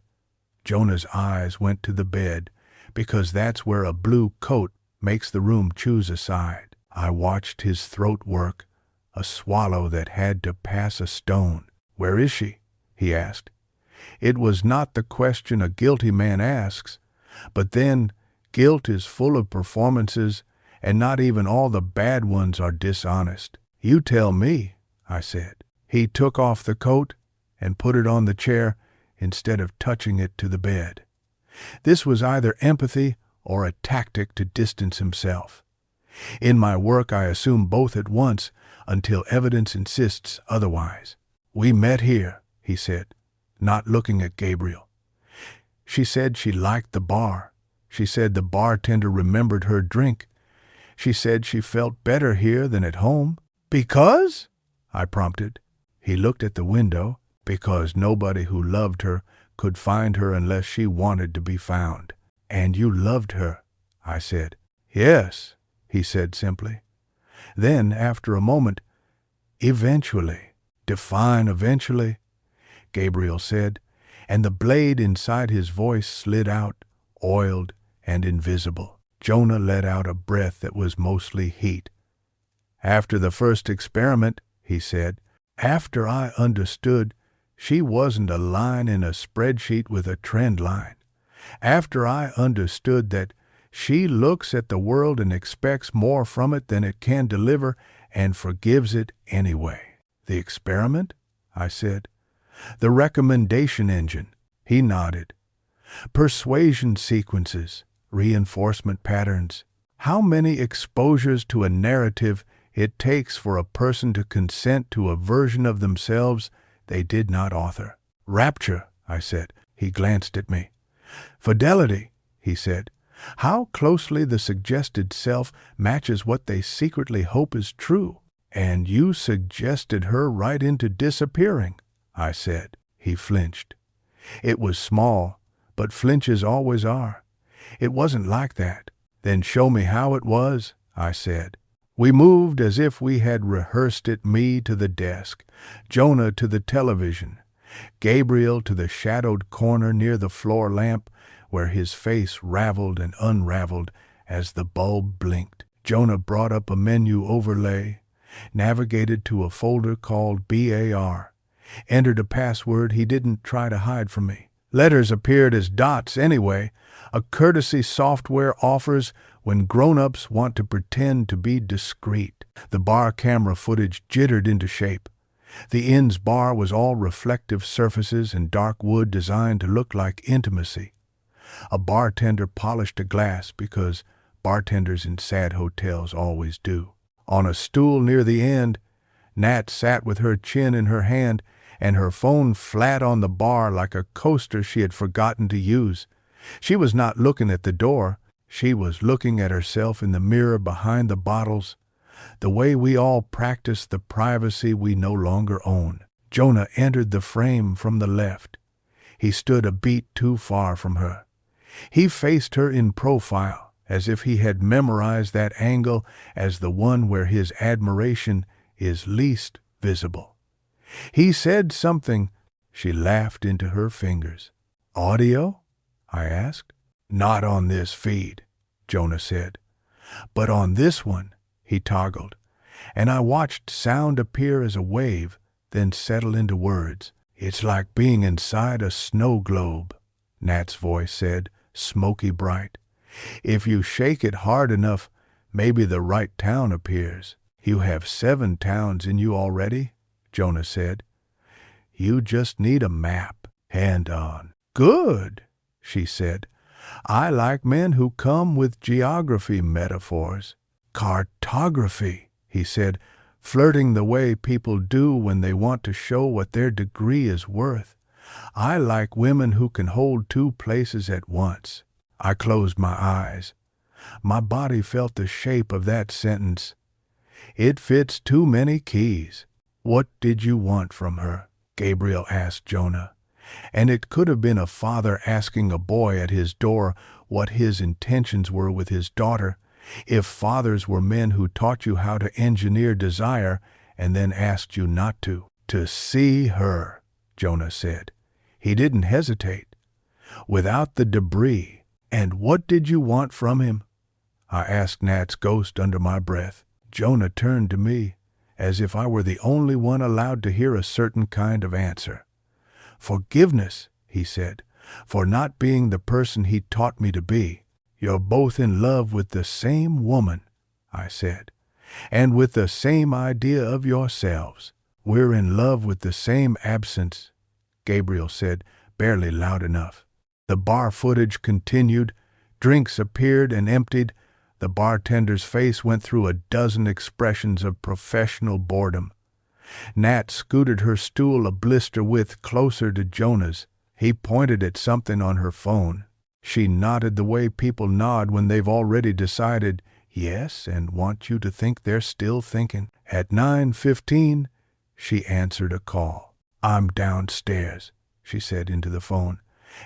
Jonah's eyes went to the bed, because that's where a blue coat makes the room choose a side. I watched his throat work, a swallow that had to pass a stone. "Where is she?" he asked. It was not the question a guilty man asks, but then guilt is full of performances, and not even all the bad ones are dishonest. "You tell me," I said. He took off the coat and put it on the chair instead of touching it to the bed. This was either empathy or a tactic to distance himself. In my work I assume both at once until evidence insists otherwise. "We met here," he said, not looking at Gabriel. "She said she liked the bar. She said the bartender remembered her drink. She said she felt better here than at home." "Because?" I prompted. He looked at the window. "Because nobody who loved her could find her unless she wanted to be found." "And you loved her," I said. "Yes," he said simply. Then, after a moment, "Eventually." "Define eventually," Gabriel said, and the blade inside his voice slid out, oiled and invisible. Jonah let out a breath that was mostly heat. "After the first experiment," he said, "after I understood she wasn't a line in a spreadsheet with a trend line. After I understood that she looks at the world and expects more from it than it can deliver and forgives it anyway." "The experiment?" I said. "The recommendation engine." He nodded. "Persuasion sequences, reinforcement patterns. How many exposures to a narrative it takes for a person to consent to a version of themselves they did not author." "Rapture," I said. He glanced at me. "Fidelity," he said. "How closely the suggested self matches what they secretly hope is true." "And you suggested her right into disappearing," I said. He flinched. It was small, but flinches always are. "It wasn't like that." "Then show me how it was," I said. We moved as if we had rehearsed it, me to the desk, Jonah to the television, Gabriel to the shadowed corner near the floor lamp where his face raveled and unraveled as the bulb blinked. Jonah brought up a menu overlay, navigated to a folder called BAR, entered a password he didn't try to hide from me. Letters appeared as dots anyway, a courtesy software offers when grown-ups want to pretend to be discreet. The bar camera footage jittered into shape. The inn's bar was all reflective surfaces and dark wood designed to look like intimacy. A bartender polished a glass because bartenders in sad hotels always do. On a stool near the end, Nat sat with her chin in her hand and her phone flat on the bar like a coaster she had forgotten to use. She was not looking at the door. She was looking at herself in the mirror behind the bottles, the way we all practice the privacy we no longer own. Jonah entered the frame from the left. He stood a beat too far from her. He faced her in profile, as if he had memorized that angle as the one where his admiration is least visible. He said something. She laughed into her fingers. Audio? I asked. Not on this feed, Jonah said. But on this one, he toggled, and I watched sound appear as a wave, then settle into words. It's like being inside a snow globe, Nat's voice said, smoky bright. If you shake it hard enough, maybe the right town appears. You have 7 towns in you already, Jonah said. You just need a map. Hand on. Good, she said. I like men who come with geography metaphors. Cartography, he said, flirting the way people do when they want to show what their degree is worth. I like women who can hold 2 places at once. I closed my eyes. My body felt the shape of that sentence. It fits too many keys. What did you want from her? Gabriel asked Jonah. And it could have been a father asking a boy at his door what his intentions were with his daughter, if fathers were men who taught you how to engineer desire and then asked you not to. To see her, Jonah said. He didn't hesitate. Without the debris. And what did you want from him? I asked Nat's ghost under my breath. Jonah turned to me, as if I were the only one allowed to hear a certain kind of answer. Forgiveness, he said, for not being the person he taught me to be. You're both in love with the same woman, I said, and with the same idea of yourselves. We're in love with the same absence, Gabriel said, barely loud enough. The bar footage continued. Drinks appeared and emptied. The bartender's face went through a dozen expressions of professional boredom. Nat scooted her stool a blister width closer to Jonah's. He pointed at something on her phone. She nodded the way people nod when they've already decided yes and want you to think they're still thinking. At 9:15, she answered a call. I'm downstairs, she said into the phone,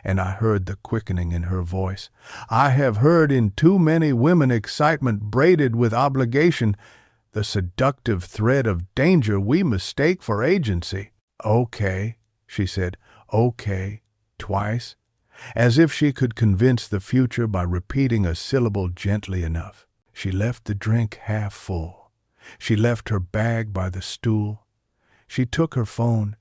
and I heard the quickening in her voice. I have heard in too many women excitement braided with obligation, the seductive thread of danger we mistake for agency. Okay, she said, okay, twice, as if she could convince the future by repeating a syllable gently enough. She left the drink half full. She left her bag by the stool. She took her phone.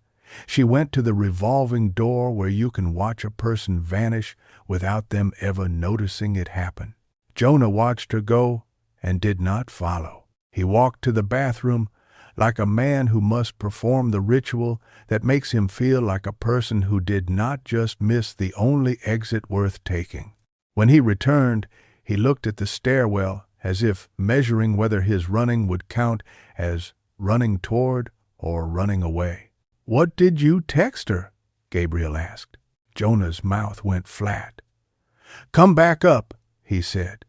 She went to the revolving door where you can watch a person vanish without them ever noticing it happen. Jonah watched her go and did not follow. He walked to the bathroom like a man who must perform the ritual that makes him feel like a person who did not just miss the only exit worth taking. When he returned, he looked at the stairwell as if measuring whether his running would count as running toward or running away. What did you text her? Gabriel asked. Jonah's mouth went flat. Come back up, he said.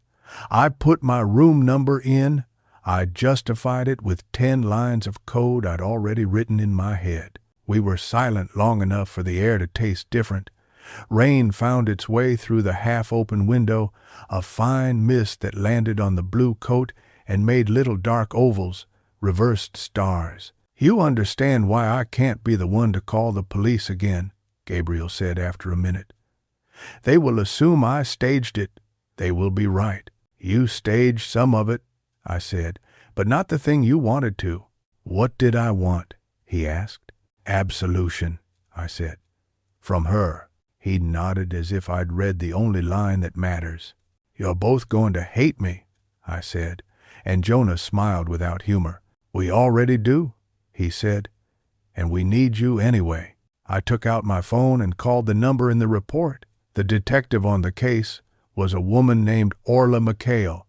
I put my room number in. I justified it with 10 lines of code I'd already written in my head. We were silent long enough for the air to taste different. Rain found its way through the half-open window, a fine mist that landed on the blue coat and made little dark ovals, reversed stars. You understand why I can't be the one to call the police again, Gabriel said after a minute. They will assume I staged it. They will be right. You staged some of it, I said, but not the thing you wanted to. What did I want? He asked. Absolution, I said. From her. He nodded as if I'd read the only line that matters. You're both going to hate me, I said, and Jonah smiled without humor. We already do, he said, and we need you anyway. I took out my phone and called the number in the report. The detective on the case was a woman named Orla McHale,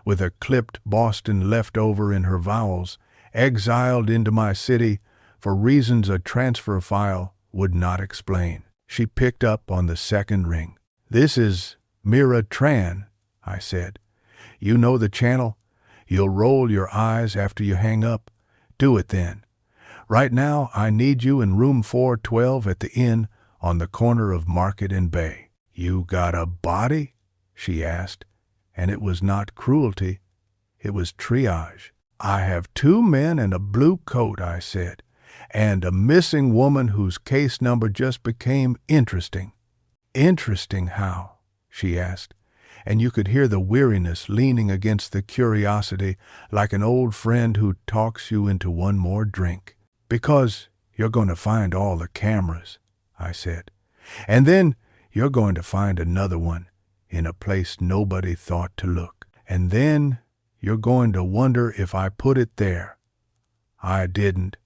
with a clipped Boston leftover in her vowels, exiled into my city for reasons a transfer file would not explain. She picked up on the second ring. This is Mira Tran, I said. You know the channel? You'll roll your eyes after you hang up. Do it then. Right now, I need you in room 412 at the inn on the corner of Market and Bay. You got a body? She asked, and it was not cruelty. It was triage. I have 2 men and a blue coat, I said, and a missing woman whose case number just became interesting. Interesting how? She asked, and you could hear the weariness leaning against the curiosity like an old friend who talks you into one more drink. Because you're going to find all the cameras, I said, and then you're going to find another one in a place nobody thought to look. And then you're going to wonder if I put it there. I didn't,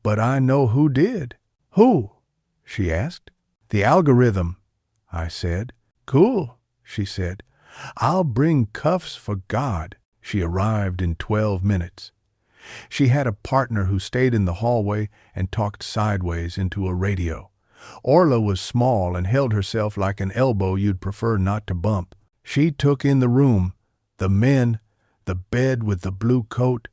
but I know who did. Who? She asked. The algorithm, I said. Cool, she said. I'll bring cuffs for God. She arrived in 12 minutes. She had a partner who stayed in the hallway and talked sideways into a radio. Orla was small and held herself like an elbow you'd prefer not to bump. She took in the room, the men, the bed with the blue coat.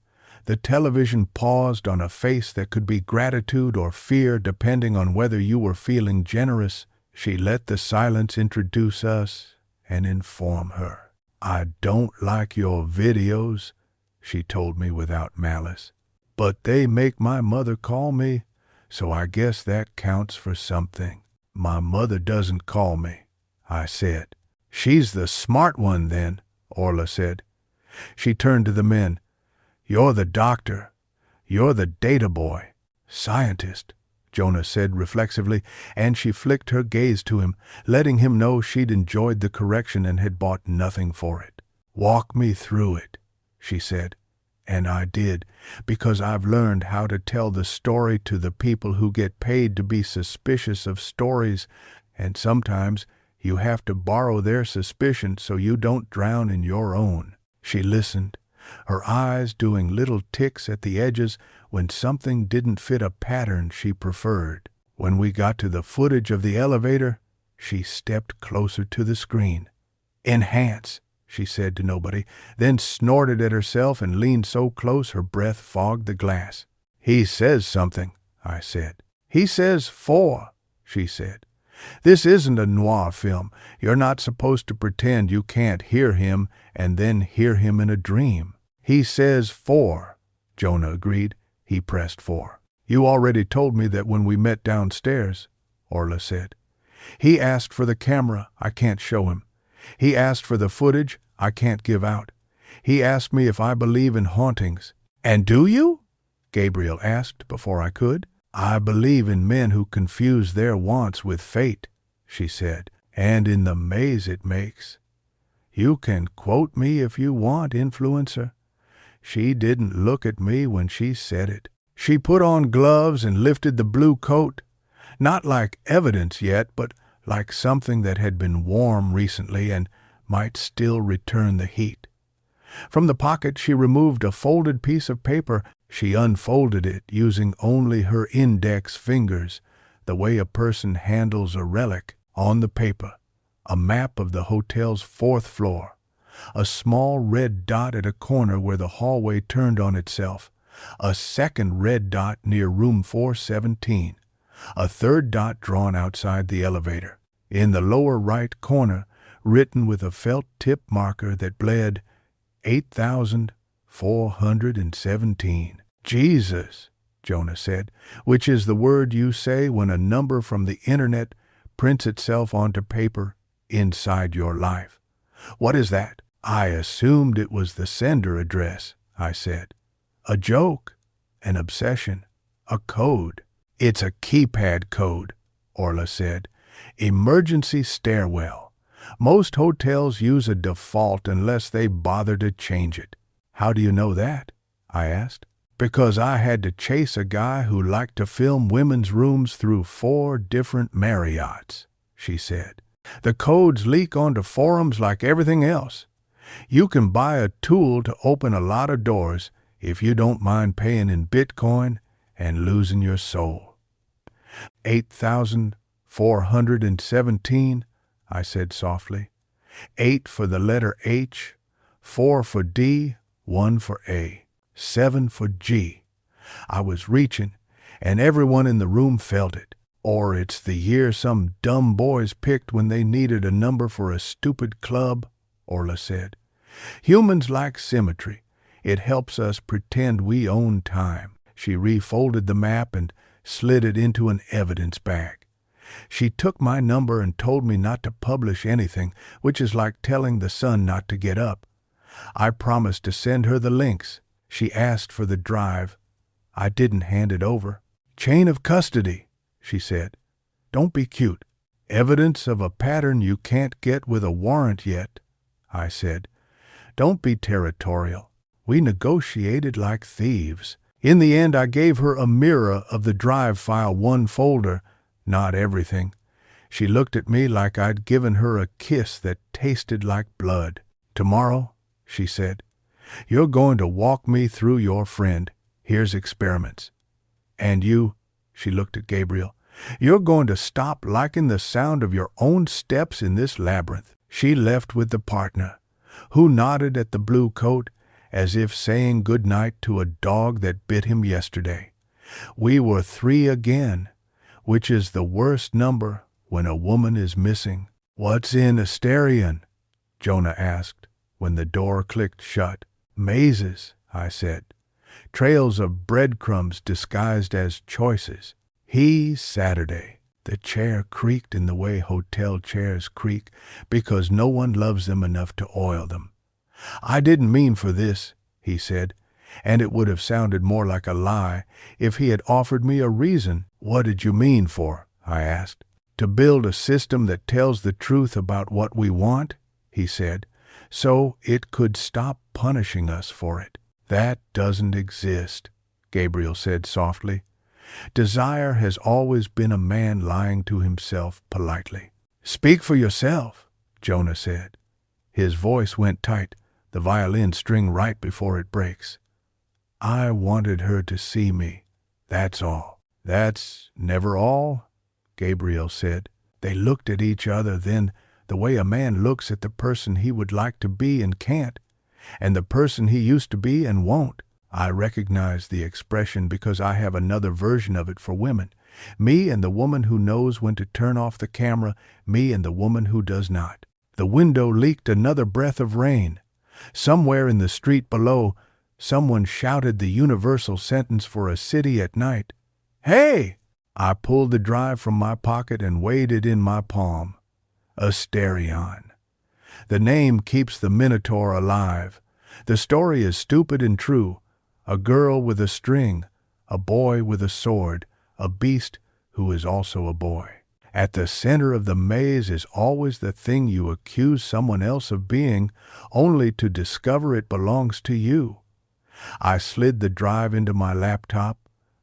The television paused on a face that could be gratitude or fear depending on whether you were feeling generous. She let the silence introduce us and inform her. I don't like your videos, she told me without malice, but they make my mother call me, so I guess that counts for something. My mother doesn't call me, I said. She's the smart one then, Orla said. She turned to the men. You're the doctor. You're the data boy. Scientist, Jonah said reflexively, and she flicked her gaze to him, letting him know she'd enjoyed the correction and had bought nothing for it. Walk me through it, she said. And I did, because I've learned how to tell the story to the people who get paid to be suspicious of stories, and sometimes you have to borrow their suspicion so you don't drown in your own. She listened, her eyes doing little ticks at the edges when something didn't fit a pattern she preferred. When we got to the footage of the elevator, she stepped closer to the screen. Enhance, she said to nobody, then snorted at herself and leaned so close her breath fogged the glass. He says something, I said. He says 4, she said. This isn't a noir film. You're not supposed to pretend you can't hear him and then hear him in a dream. He says 4, Jonah agreed. He pressed 4. You already told me that when we met downstairs, Orla said. He asked for the camera. I can't show him. He asked for the footage I can't give out. He asked me if I believe in hauntings. And do you? Gabriel asked before I could. I believe in men who confuse their wants with fate, she said, and in the maze it makes. You can quote me if you want, influencer. She didn't look at me when she said it. She put on gloves and lifted the blue coat, not like evidence yet, but like something that had been warm recently and might still return the heat. From the pocket she removed a folded piece of paper. She unfolded it using only her index fingers, the way a person handles a relic. On the paper, a map of the hotel's 4th floor, a small red dot at a corner where the hallway turned on itself, a second red dot near room 417, a third dot drawn outside the elevator. In the lower right corner, written with a felt tip marker that bled 8,417. Jesus, Jonah said, which is the word you say when a number from the internet prints itself onto paper inside your life. What is that? I assumed it was the sender address, I said. A joke, an obsession, a code. It's a keypad code, Orla said. Emergency stairwell. Most hotels use a default unless they bother to change it. How do you know that? I asked. Because I had to chase a guy who liked to film women's rooms through 4 different Marriotts, she said. The codes leak onto forums like everything else. You can buy a tool to open a lot of doors if you don't mind paying in Bitcoin and losing your soul. 8,417, I said softly. 8 for the letter H, 4 for D, 1 for A. 7 for G. I was reaching, and everyone in the room felt it. Or it's the year some dumb boys picked when they needed a number for a stupid club, Orla said. Humans like symmetry. It helps us pretend we own time. She refolded the map and slid it into an evidence bag. She took my number and told me not to publish anything, which is like telling the sun not to get up. I promised to send her the links. She asked for the drive. I didn't hand it over. Chain of custody, she said. Don't be cute. Evidence of a pattern you can't get with a warrant yet, I said. Don't be territorial. We negotiated like thieves. In the end, I gave her a Mira of the drive file, one folder, not everything. She looked at me like I'd given her a kiss that tasted like blood. Tomorrow, she said, you're going to walk me through your friend. Here's experiments. And you, she looked at Gabriel, you're going to stop liking the sound of your own steps in this labyrinth. She left with the partner, who nodded at the blue coat as if saying good night to a dog that bit him yesterday. We were 3 again, which is the worst number when a woman is missing. What's in Asterion? Jonah asked when the door clicked shut. Mazes, I said. Trails of breadcrumbs disguised as choices. Saturday. The chair creaked in the way hotel chairs creak because no one loves them enough to oil them. I didn't mean for this, he said, and it would have sounded more like a lie if he had offered me a reason. What did you mean for? I asked. To build a system that tells the truth about what we want, he said, so it could stop punishing us for it. That doesn't exist, Gabriel said softly. Desire has always been a man lying to himself politely. Speak for yourself, Jonah said. His voice went tight, the violin string right before it breaks. I wanted her to see me, that's all. That's never all, Gabriel said. They looked at each other then, the way a man looks at the person he would like to be and can't, and the person he used to be and won't. I recognize the expression because I have another version of it for women. Me and the woman who knows when to turn off the camera, me and the woman who does not. The window leaked another breath of rain. Somewhere in the street below, someone shouted the universal sentence for a city at night. Hey! I pulled the drive from my pocket and weighed it in my palm. Asterion. The name keeps the Minotaur alive. The story is stupid and true. A girl with a string, a boy with a sword, a beast who is also a boy. At the center of the maze is always the thing you accuse someone else of being, only to discover it belongs to you. I slid the drive into my laptop.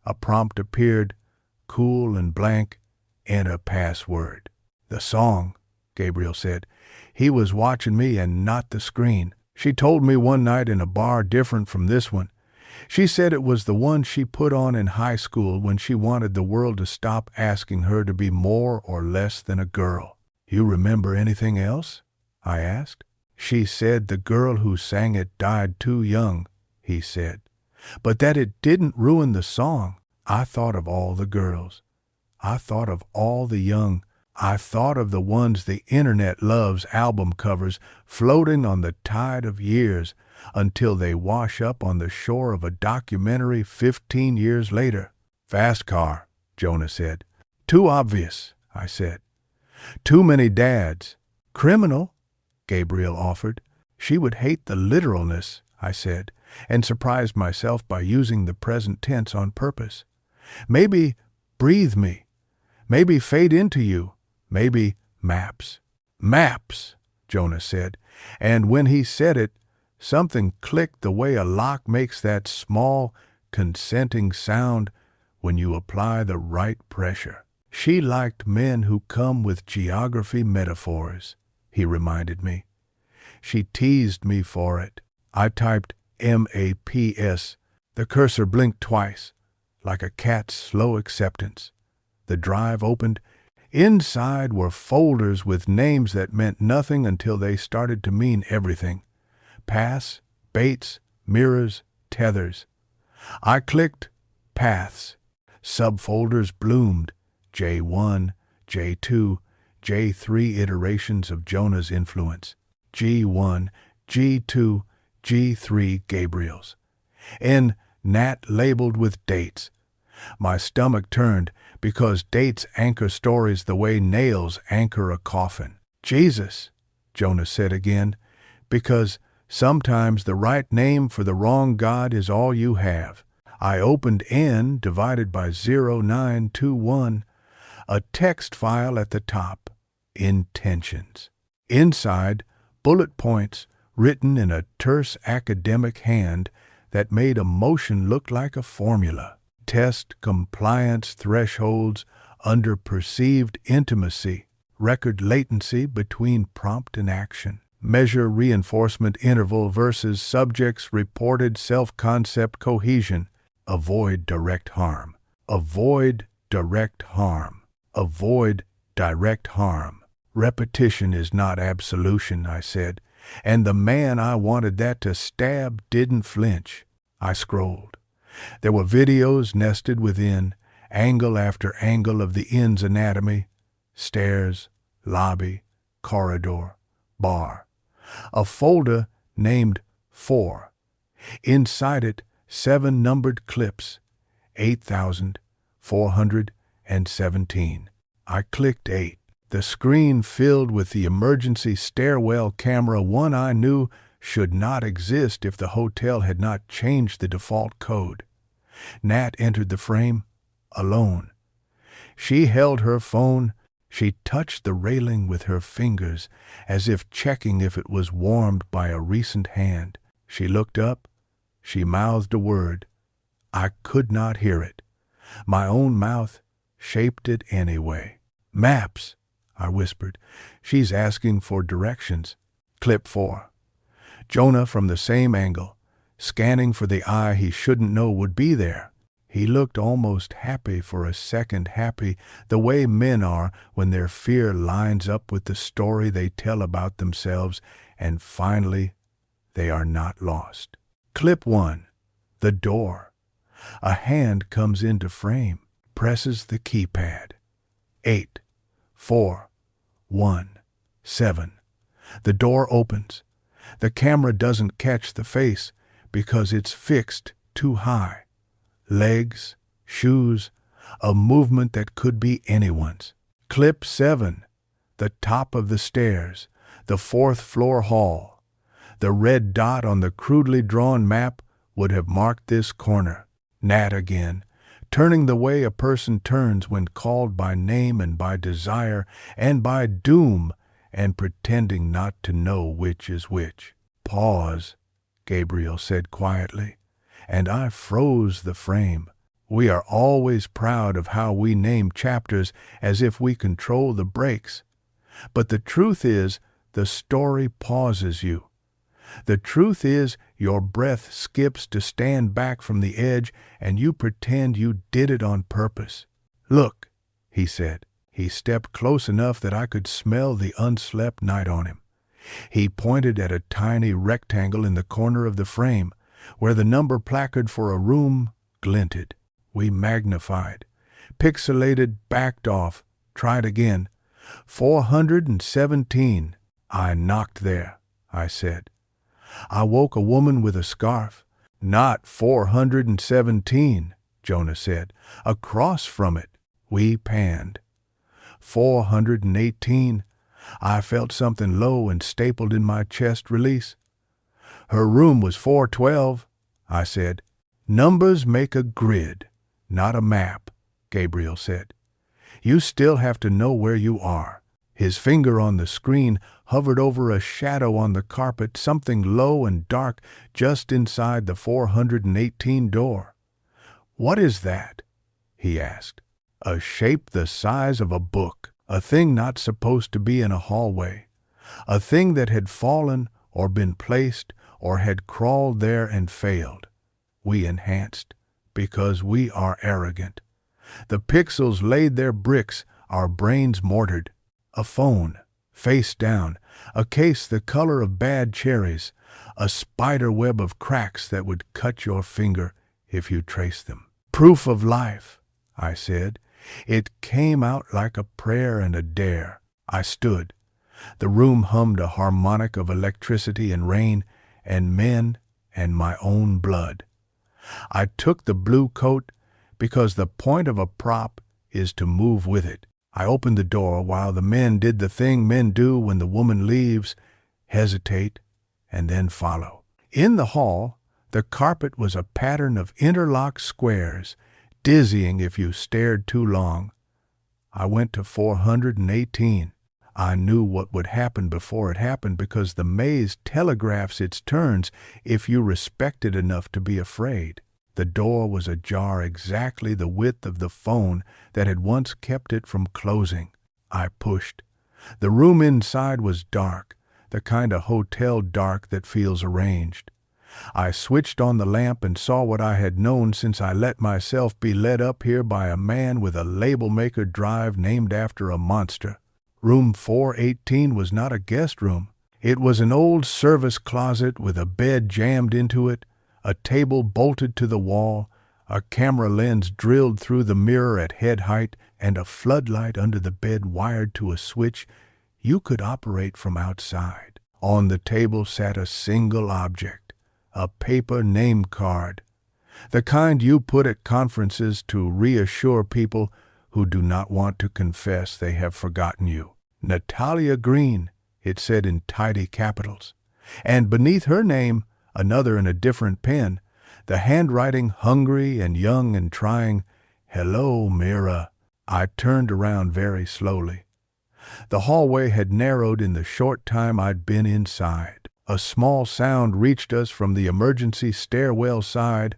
A prompt appeared, cool and blank, enter password. The song, Gabriel said. He was watching me and not the screen. She told me one night in a bar different from this one. She said it was the one she put on in high school when she wanted the world to stop asking her to be more or less than a girl. You remember anything else? I asked. She said the girl who sang it died too young, he said. But that it didn't ruin the song. I thought of all the girls. I thought of all the young. I thought of the ones the internet loves, album covers floating on the tide of years until they wash up on the shore of a documentary 15 years later. Fast car, Jonah said. Too obvious, I said. Too many dads. Criminal, Gabriel offered. She would hate the literalness, I said, and surprised myself by using the present tense on purpose. Maybe breathe me. Maybe fade into you. Maybe maps. Maps, Jonah said, and when he said it, something clicked the way a lock makes that small, consenting sound when you apply the right pressure. She liked men who come with geography metaphors, he reminded me. She teased me for it. I typed MAPS. The cursor blinked twice, like a cat's slow acceptance. The drive opened. Inside were folders with names that meant nothing until they started to mean everything. Paths, baits, mirrors, tethers. I clicked paths. Subfolders bloomed. J1, J2, J3 iterations of Jonah's influence. G1, G2, G3 Gabriels. N. Nat labeled with dates. My stomach turned because dates anchor stories the way nails anchor a coffin. Jesus, Jonah said again, because sometimes the right name for the wrong God is all you have. I opened N divided by 0921, a text file at the top. Intentions. Inside, bullet points written in a terse academic hand that made a motion look like a formula. Test compliance thresholds under perceived intimacy. Record latency between prompt and action. Measure reinforcement interval versus subject's reported self-concept cohesion. Avoid direct harm. Avoid direct harm. Avoid direct harm. Repetition is not absolution, I said, and the man I wanted that to stab didn't flinch. I scrolled. There were videos nested within, angle after angle of the inn's anatomy, stairs, lobby, corridor, bar. A folder named 4. Inside it, 7 numbered clips, 8,417. I clicked 8. The screen filled with the emergency stairwell camera, one I knew should not exist if the hotel had not changed the default code. Nat entered the frame, alone. She held her phone. She touched the railing with her fingers, as if checking if it was warmed by a recent hand. She looked up. She mouthed a word. I could not hear it. My own mouth shaped it anyway. Maps, I whispered. She's asking for directions. Clip 4. Jonah from the same angle, scanning for the eye he shouldn't know would be there. He looked almost happy for a second, happy the way men are when their fear lines up with the story they tell about themselves, and finally they are not lost. Clip 1. The door. A hand comes into frame, presses the keypad. 8, 4, 1, 7. The door opens. The camera doesn't catch the face because it's fixed too high. Legs, shoes, a movement that could be anyone's. Clip 7. The top of the stairs, the 4th floor hall. The red dot on the crudely drawn map would have marked this corner. Nat again, turning the way a person turns when called by name and by desire and by doom, and pretending not to know which is which. Pause, Gabriel said quietly, and I froze the frame. We are always proud of how we name chapters as if we control the breaks. But the truth is, the story pauses you. The truth is, your breath skips to stand back from the edge, and you pretend you did it on purpose. Look, he said. He stepped close enough that I could smell the unslept night on him. He pointed at a tiny rectangle in the corner of the frame, where the number placard for a room glinted. We magnified, pixelated, backed off, tried again. 417. I knocked there, I said. I woke a woman with a scarf. Not 417, Jonah said. Across from it. We panned. 418. I felt something low and stapled in my chest release. Her room was 412, I said. Numbers make a grid, not a map, Gabriel said. You still have to know where you are. His finger on the screen hovered over a shadow on the carpet, something low and dark just inside the 418 door. What is that? He asked. A shape the size of a book, a thing not supposed to be in a hallway, a thing that had fallen or been placed or had crawled there and failed. We enhanced, because we are arrogant. The pixels laid their bricks, our brains mortared. A phone, face down, a case the color of bad cherries, a spider web of cracks that would cut your finger if you traced them. Proof of life, I said. It came out like a prayer and a dare. I stood. The room hummed a harmonic of electricity and rain, and men and my own blood. I took the blue coat because the point of a prop is to move with it. I opened the door while the men did the thing men do when the woman leaves, hesitate, and then follow. In the hall, the carpet was a pattern of interlocked squares, dizzying if you stared too long. I went to 418. I knew what would happen before it happened because the maze telegraphs its turns if you respect it enough to be afraid. The door was ajar exactly the width of the phone that had once kept it from closing. I pushed. The room inside was dark, the kind of hotel dark that feels arranged. I switched on the lamp and saw what I had known since I let myself be led up here by a man with a label maker drive named after a monster. Room 418 was not a guest room. It was an old service closet with a bed jammed into it, a table bolted to the wall, a camera lens drilled through the mirror at head height, and a floodlight under the bed wired to a switch you could operate from outside. On the table sat a single object, a paper name card, the kind you put at conferences to reassure people who do not want to confess they have forgotten you. Natalia Green, it said in tidy capitals, and beneath her name, another in a different pen, the handwriting hungry and young and trying, "Hello, Mira." I turned around very slowly. The hallway had narrowed in the short time I'd been inside. A small sound reached us from the emergency stairwell side,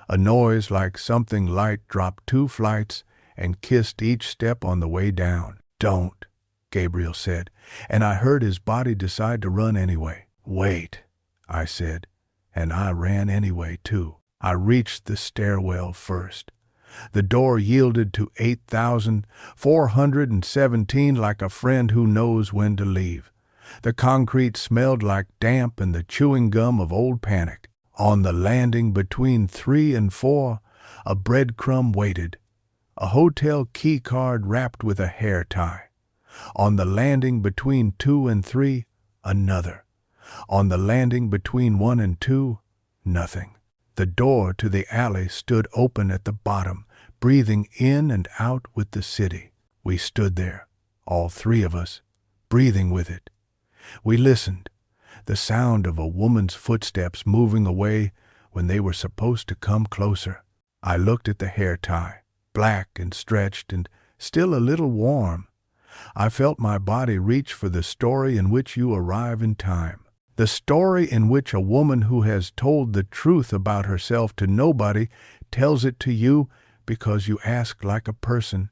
a noise like something light dropped 2 flights and kissed each step on the way down. "Don't," Gabriel said, and I heard his body decide to run anyway. "Wait," I said, and I ran anyway, too. I reached the stairwell first. The door yielded to 8,417 like a friend who knows when to leave. The concrete smelled like damp and the chewing gum of old panic. On the landing between 3 and 4, a breadcrumb waited, a hotel key card wrapped with a hair tie. On the landing between 2 and 3, another. On the landing between 1 and 2, nothing. The door to the alley stood open at the bottom, breathing in and out with the city. We stood there, all 3 of us, breathing with it. We listened, the sound of a woman's footsteps moving away when they were supposed to come closer. I looked at the hair tie, black and stretched and still a little warm. I felt my body reach for the story in which you arrive in time. The story in which a woman who has told the truth about herself to nobody tells it to you because you ask like a person,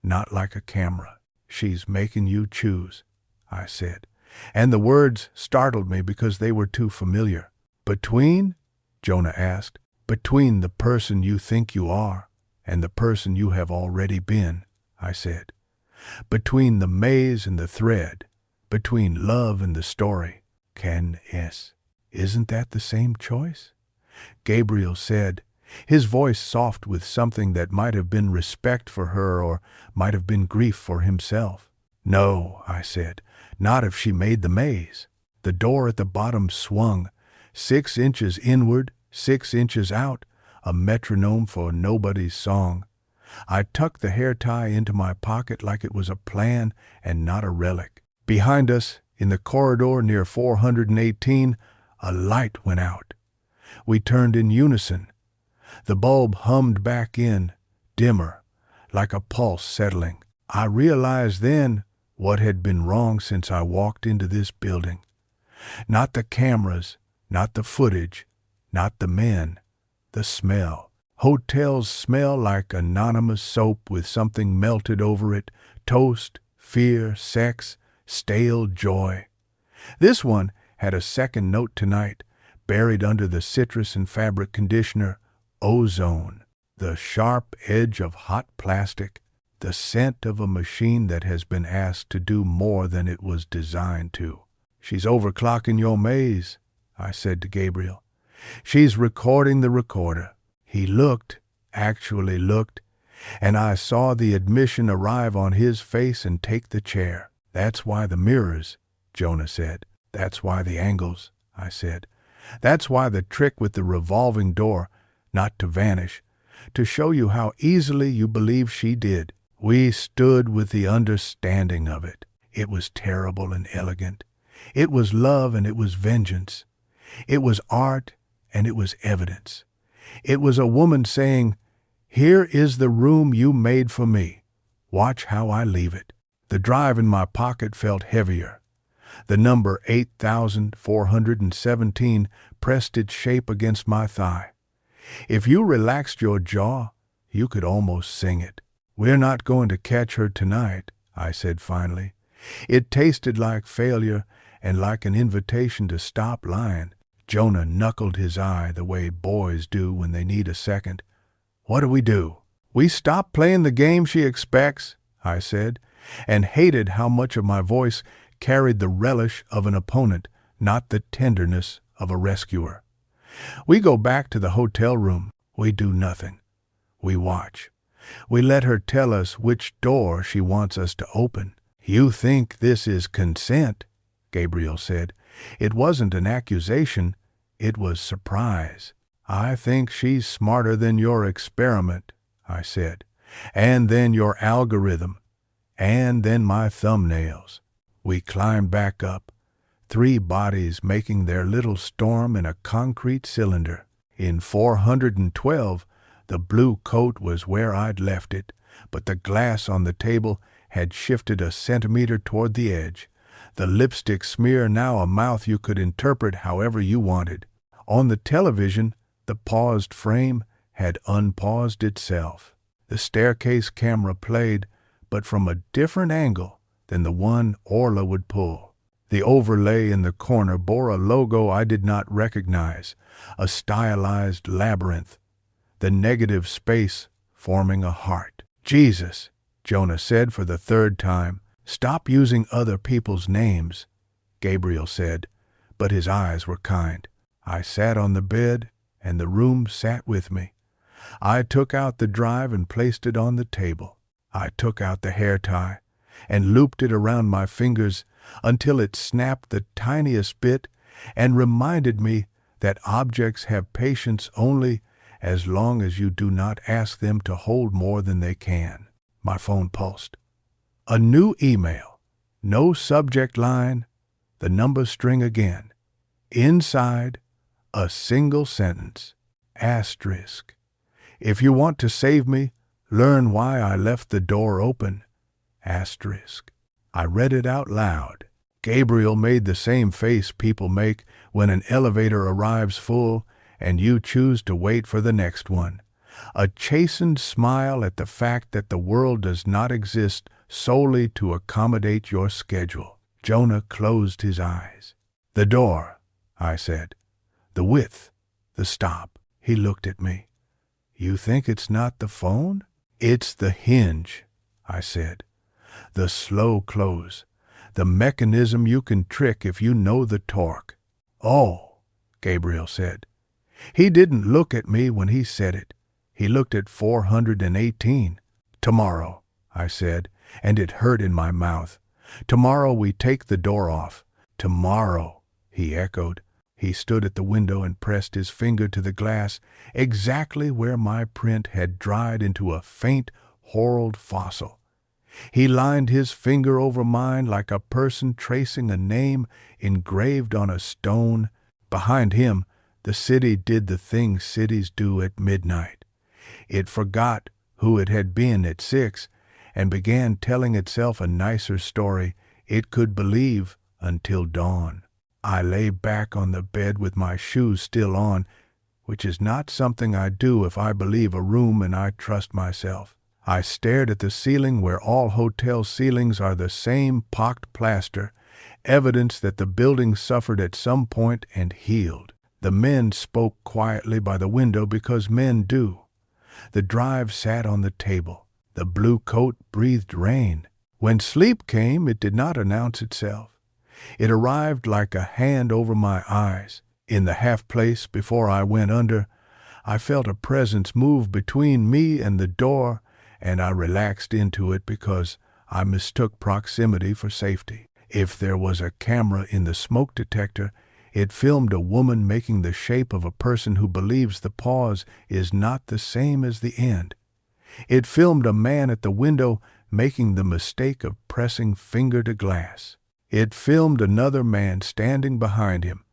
not like a camera. "She's making you choose," I said, and the words startled me because they were too familiar. "Between?" Jonah asked. "Between the person you think you are and the person you have already been," I said. "Between the maze and the thread, between love and the story. Isn't that the same choice?" Gabriel said, his voice soft with something that might have been respect for her or might have been grief for himself. "No," I said, "not if she made the maze." The door at the bottom swung, 6 inches inward, 6 inches out, a metronome for nobody's song. I tucked the hair tie into my pocket like it was a plan and not a relic. Behind us, in the corridor near 418, a light went out. We turned in unison. The bulb hummed back in, dimmer, like a pulse settling. I realized then what had been wrong since I walked into this building. Not the cameras, not the footage, not the men, the smell. Hotels smell like anonymous soap with something melted over it, toast, fear, sex, stale joy. This one had a second note tonight, buried under the citrus and fabric conditioner, ozone, the sharp edge of hot plastic, the scent of a machine that has been asked to do more than it was designed to. "She's overclocking your maze," I said to Gabriel. "She's recording the recorder." He actually looked, and I saw the admission arrive on his face and take the chair. "That's why the mirrors," Jonah said. "That's why the angles," I said. That's why the trick with the revolving door, not to vanish, to show you how easily you believe she did. We stood with the understanding of it. It was terrible and elegant. It was love and it was vengeance. It was art and it was evidence. It was a woman saying, "Here is the room you made for me. Watch how I leave it." The drive in my pocket felt heavier. The number 8417 pressed its shape against my thigh. If you relaxed your jaw, you could almost sing it. "We're not going to catch her tonight," I said finally. It tasted like failure and like an invitation to stop lying. Jonah knuckled his eye the way boys do when they need a second. "What do we do?" "We stop playing the game she expects," I said, and hated how much of my voice carried the relish of an opponent, not the tenderness of a rescuer. "We go back to the hotel room. We do nothing. We watch. We let her tell us which door she wants us to open." "You think this is consent?" Gabriel said. It wasn't an accusation, it was surprise. "I think she's smarter than your experiment," I said, "and then your algorithm, and then my thumbnails." We climbed back up, 3 bodies making their little storm in a concrete cylinder. In 412, the blue coat was where I'd left it, but the glass on the table had shifted a centimeter toward the edge. The lipstick smear now a mouth you could interpret however you wanted. On the television, the paused frame had unpaused itself. The staircase camera played, but from a different angle than the one Orla would pull. The overlay in the corner bore a logo I did not recognize, a stylized labyrinth, the negative space forming a heart. "Jesus," Jonah said for the 3rd time. "Stop using other people's names," Gabriel said, but his eyes were kind. I sat on the bed, and the room sat with me. I took out the drive and placed it on the table. I took out the hair tie and looped it around my fingers until it snapped the tiniest bit and reminded me that objects have patience only as long as you do not ask them to hold more than they can. My phone pulsed. A new email. No subject line. The number string again. Inside, a single sentence. Asterisk. "If you want to save me, learn why I left the door open." Asterisk. I read it out loud. Gabriel made the same face people make when an elevator arrives full and you choose to wait for the next one. A chastened smile at the fact that the world does not exist solely to accommodate your schedule. Jonah closed his eyes. "The door," I said. "The width, the stop." He looked at me. "You think it's not the phone?" "It's the hinge," I said. "The slow close, the mechanism you can trick if you know the torque." "Oh," Gabriel said. He didn't look at me when he said it. He looked at 418. "Tomorrow," I said, and it hurt in my mouth. "Tomorrow we take the door off." "Tomorrow," he echoed. He stood at the window and pressed his finger to the glass, exactly where my print had dried into a faint, whorled fossil. He lined his finger over mine like a person tracing a name engraved on a stone. Behind him, the city did the thing cities do at midnight. It forgot who it had been at 6 and began telling itself a nicer story it could believe until dawn. I lay back on the bed with my shoes still on, which is not something I do if I believe a room and I trust myself. I stared at the ceiling where all hotel ceilings are the same pocked plaster, evidence that the building suffered at some point and healed. The men spoke quietly by the window because men do. The drive sat on the table. The blue coat breathed rain. When sleep came, it did not announce itself. It arrived like a hand over my eyes. In the half place before I went under, I felt a presence move between me and the door, and I relaxed into it because I mistook proximity for safety. If there was a camera in the smoke detector, It filmed a woman making the shape of a person who believes the pause is not the same as the end. It filmed a man at the window making the mistake of pressing finger to glass. It filmed another man standing behind him,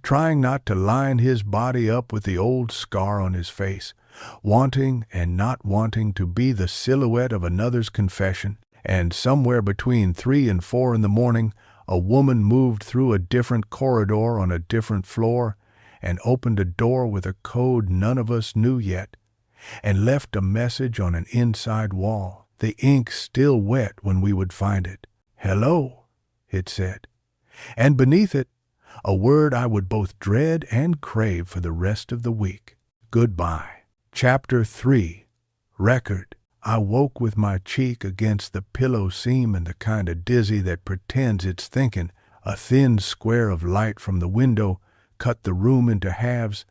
trying not to line his body up with the old scar on his face, wanting and not wanting to be the silhouette of another's confession. And somewhere between 3 and 4 in the morning, a woman moved through a different corridor on a different floor and opened a door with a code none of us knew yet, and left a message on an inside wall, the ink still wet when we would find it. "Hello," it said. And beneath it, a word I would both dread and crave for the rest of the week. Goodbye. Chapter 3. Record. I woke with my cheek against the pillow seam and the kind of dizzy that pretends it's thinking. A thin square of light from the window cut the room into halves,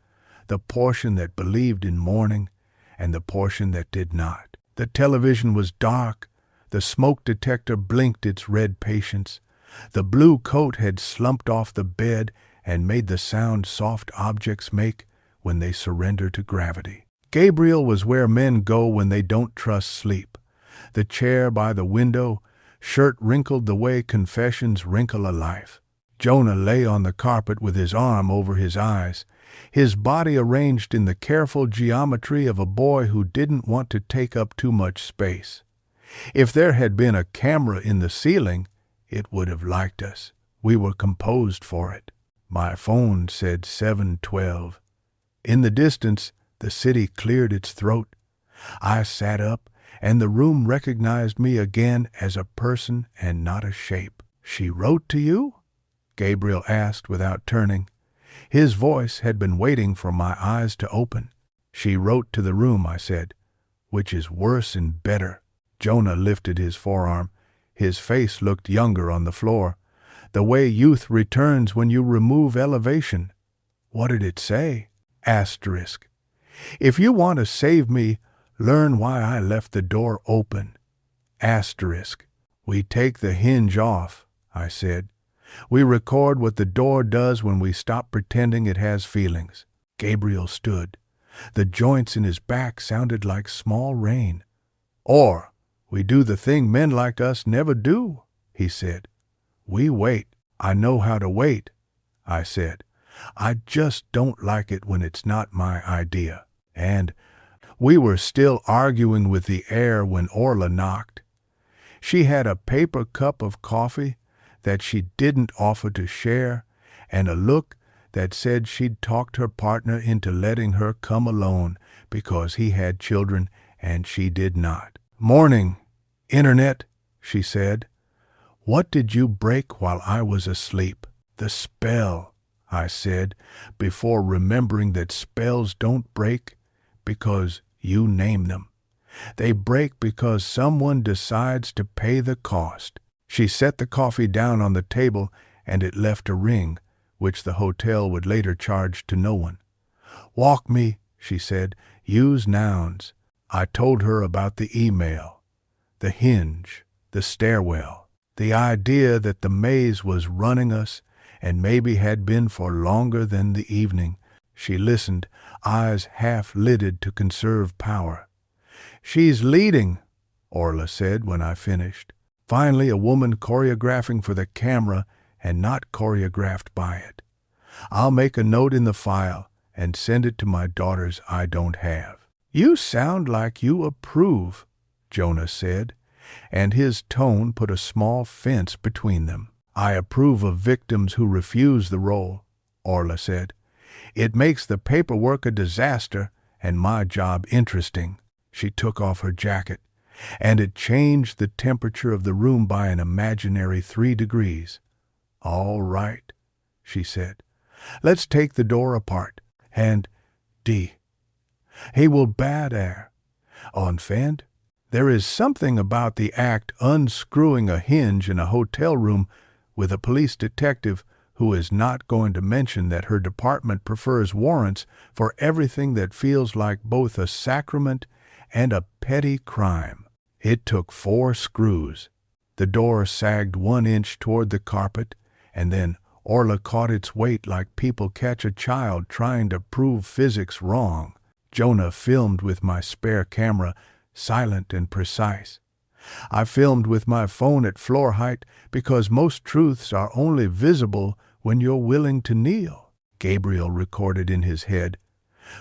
the portion that believed in morning and the portion that did not. The television was dark. The smoke detector blinked its red patience. The blue coat had slumped off the bed and made the sound soft objects make when they surrender to gravity. Gabriel was where men go when they don't trust sleep. The chair by the window, shirt wrinkled the way confessions wrinkle a life. Jonah lay on the carpet with his arm over his eyes, his body arranged in the careful geometry of a boy who didn't want to take up too much space. If there had been a camera in the ceiling, it would have liked us. We were composed for it. My phone said 7:12. In the distance, the city cleared its throat. I sat up, and the room recognized me again as a person and not a shape. "She wrote to you?" Gabriel asked without turning. His voice had been waiting for my eyes to open. "She wrote to the room," I said, "which is worse and better." Jonah lifted his forearm. His face looked younger on the floor, the way youth returns when you remove elevation. "What did it say?" Asterisk. "If you want to save me, learn why I left the door open." Asterisk. "We take the hinge off," I said. "We record what the door does when we stop pretending it has feelings." Gabriel stood. The joints in his back sounded like small rain. "Or we do the thing men like us never do," he said. "We wait." "I know how to wait," I said. "I just don't like it when it's not my idea." And we were still arguing with the air when Orla knocked. She had a paper cup of coffee that she didn't offer to share, and a look that said she'd talked her partner into letting her come alone because he had children and she did not. "Morning, Internet," she said. "What did you break while I was asleep?" "The spell," I said, before remembering that spells don't break because you name them. They break because someone decides to pay the cost. She set the coffee down on the table and it left a ring, which the hotel would later charge to no one. "Walk me," she said. "Use nouns." I told her about the email, the hinge, the stairwell, the idea that the maze was running us and maybe had been for longer than the evening. She listened, eyes half-lidded to conserve power. "She's leading," Orla said when I finished. Finally, a woman choreographing for the camera and not choreographed by it. "I'll make a note in the file and send it to my daughters I don't have." "You sound like you approve," Jonah said, and his tone put a small fence between them. "I approve of victims who refuse the role," Orla said. "It makes the paperwork a disaster and my job interesting." She took off her jacket, and it changed the temperature of the room by an imaginary 3 degrees. "All right," she said. "Let's take the door apart. And he will bad air. Enfant, there is something about the act unscrewing a hinge in a hotel room with a police detective who is not going to mention that her department prefers warrants for everything that feels like both a sacrament and a petty crime. It took 4 screws. The door sagged 1 inch toward the carpet, and then Orla caught its weight like people catch a child trying to prove physics wrong. Jonah filmed with my spare camera, silent and precise. I filmed with my phone at floor height because most truths are only visible when you're willing to kneel. Gabriel recorded in his head,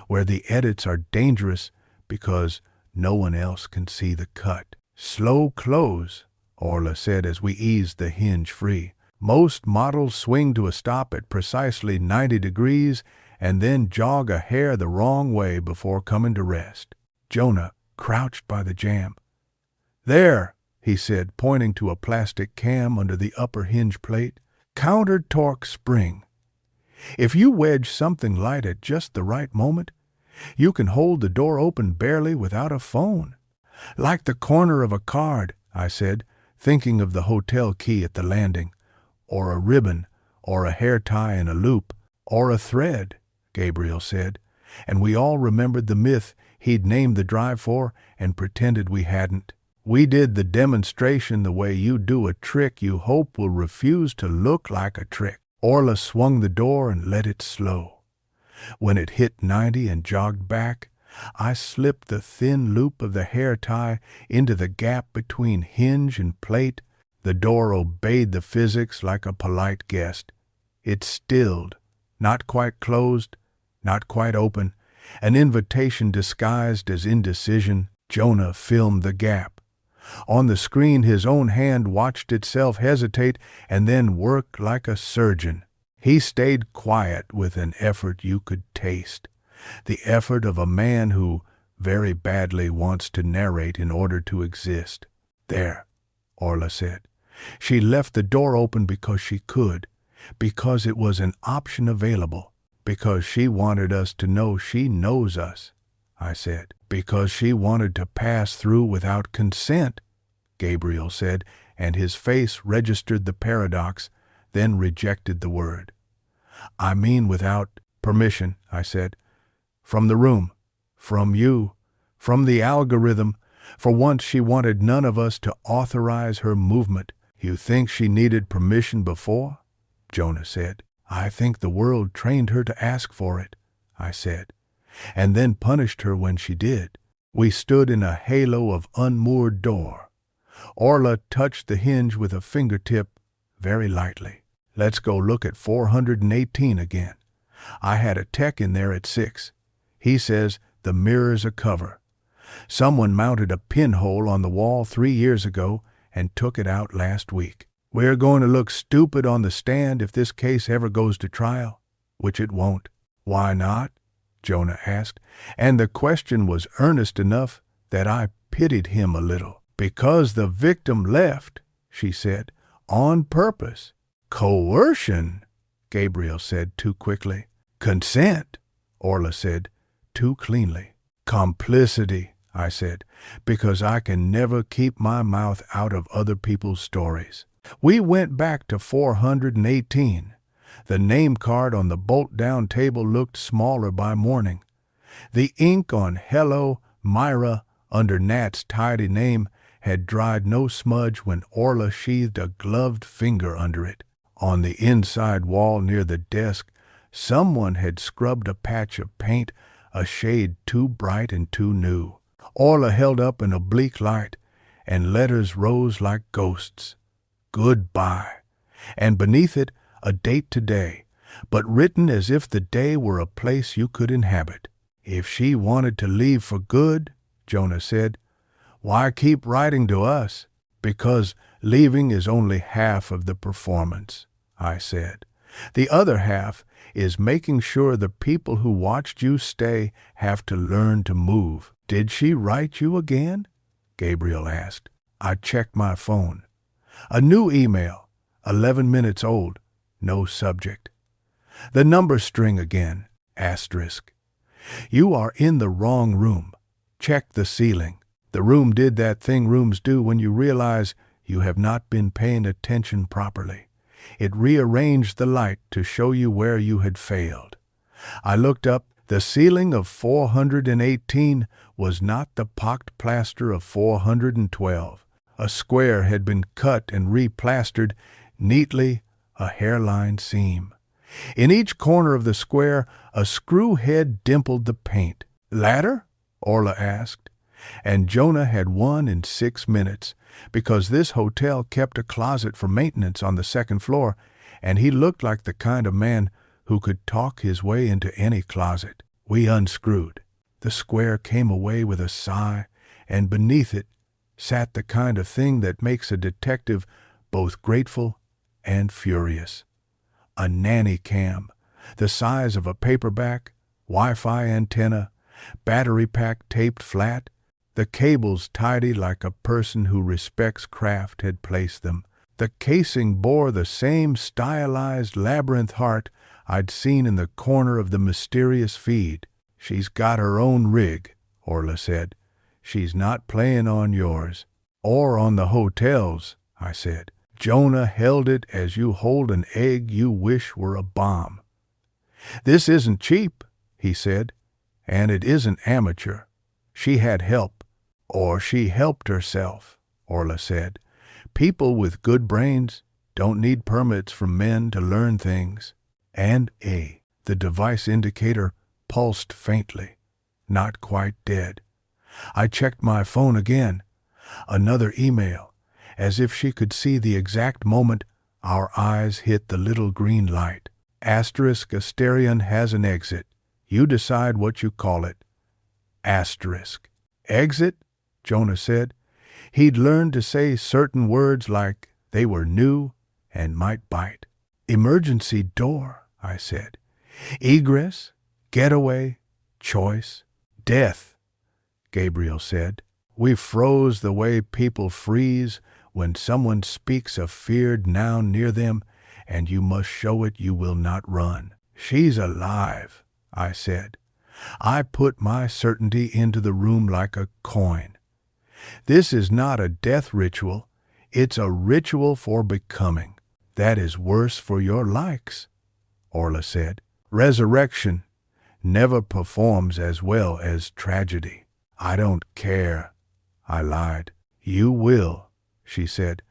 where the edits are dangerous because no one else can see the cut. Slow close, Orla said as we eased the hinge free. Most models swing to a stop at precisely 90 degrees and then jog a hair the wrong way before coming to rest. Jonah crouched by the jamb. "There," he said, pointing to a plastic cam under the upper hinge plate. "Counter-torque spring. If you wedge something light at just the right moment, you can hold the door open barely without a phone." "Like the corner of a card," I said, thinking of the hotel key at the landing. "Or a ribbon, or a hair tie in a loop, or a thread," Gabriel said, and we all remembered the myth he'd named the drive for and pretended we hadn't. We did the demonstration the way you do a trick you hope will refuse to look like a trick. Orla swung the door and let it slow. When it hit 90 and jogged back, I slipped the thin loop of the hair tie into the gap between hinge and plate. The door obeyed the physics like a polite guest. It stilled, not quite closed, not quite open, an invitation disguised as indecision. Jonah filmed the gap. On the screen, his own hand watched itself hesitate and then work like a surgeon. He stayed quiet with an effort you could taste, the effort of a man who very badly wants to narrate in order to exist. "There," Orla said. "She left the door open because she could, because it was an option available, because she wanted us to know she knows us," I said. "Because she wanted to pass through without consent," Gabriel said, and his face registered the paradox, then rejected the word. "I mean without permission," I said. "From the room, from you, from the algorithm. For once she wanted none of us to authorize her movement." "You think she needed permission before?" Jonah said. "I think the world trained her to ask for it," I said, "and then punished her when she did." We stood in a halo of unmoored door. Orla touched the hinge with a fingertip, very lightly. "Let's go look at 418 again. I had a tech in there at 6. He says the mirror's a cover. Someone mounted a pinhole on the wall 3 years ago and took it out last week. We're going to look stupid on the stand if this case ever goes to trial, which it won't." "Why not?" Jonah asked, and the question was earnest enough that I pitied him a little. "Because the victim left," she said, "on purpose." "Coercion," Gabriel said too quickly. "Consent," Orla said too cleanly. "Complicity," I said, because I can never keep my mouth out of other people's stories. We went back to 418. The name card on the bolt-down table looked smaller by morning. The ink on "Hello, Mira" under Nat's tidy name had dried no smudge when Orla sheathed a gloved finger under it. On the inside wall near the desk, someone had scrubbed a patch of paint a shade too bright and too new. Orla held up an oblique light, and letters rose like ghosts. "Goodbye," and beneath it a date today, but written as if the day were a place you could inhabit. "If she wanted to leave for good," Jonah said, "why keep writing to us?" "Because leaving is only half of the performance," I said. "The other half is making sure the people who watched you stay have to learn to move." "Did she write you again?" Gabriel asked. I checked my phone. A new email, 11 minutes old, no subject. The number string again, asterisk. "You are in the wrong room. Check the ceiling." The room did that thing rooms do when you realize you have not been paying attention properly. It rearranged the light to show you where you had failed. I looked up. The ceiling of 418 was not the pocked plaster of 412. A square had been cut and replastered neatly a hairline seam. In each corner of the square, a screw head dimpled the paint. "Ladder?" Orla asked. And Jonah had one in 6 minutes, because this hotel kept a closet for maintenance on the second floor, and he looked like the kind of man who could talk his way into any closet. We unscrewed. The square came away with a sigh, and beneath it sat the kind of thing that makes a detective both grateful and furious. A nanny cam, the size of a paperback, Wi-Fi antenna, battery pack taped flat, the cables tidy like a person who respects craft had placed them. The casing bore the same stylized labyrinth heart I'd seen in the corner of the mysterious feed. "She's got her own rig," Orla said. "She's not playing on yours." "Or on the hotel's," I said. Jonah held it as you hold an egg you wish were a bomb. "This isn't cheap," he said, "and it isn't amateur. She had help, or she helped herself," Orla said. "People with good brains don't need permits from men to learn things." And the device indicator pulsed faintly, not quite dead. I checked my phone again. Another email, as if she could see the exact moment our eyes hit the little green light. Asterion has an exit. You decide what you call it. Exit? Jonah said. He'd learned to say certain words like they were new and might bite. Emergency door, I said. Egress, getaway, choice, death, Gabriel said. We froze the way people freeze when someone speaks a feared noun near them, and you must show it you will not run. She's alive, I said. I put my certainty into the room like a coin. This is not a death ritual. It's a ritual for becoming. That is worse for your likes, Orla said. Resurrection never performs as well as tragedy. I don't care, I lied. You will, she said,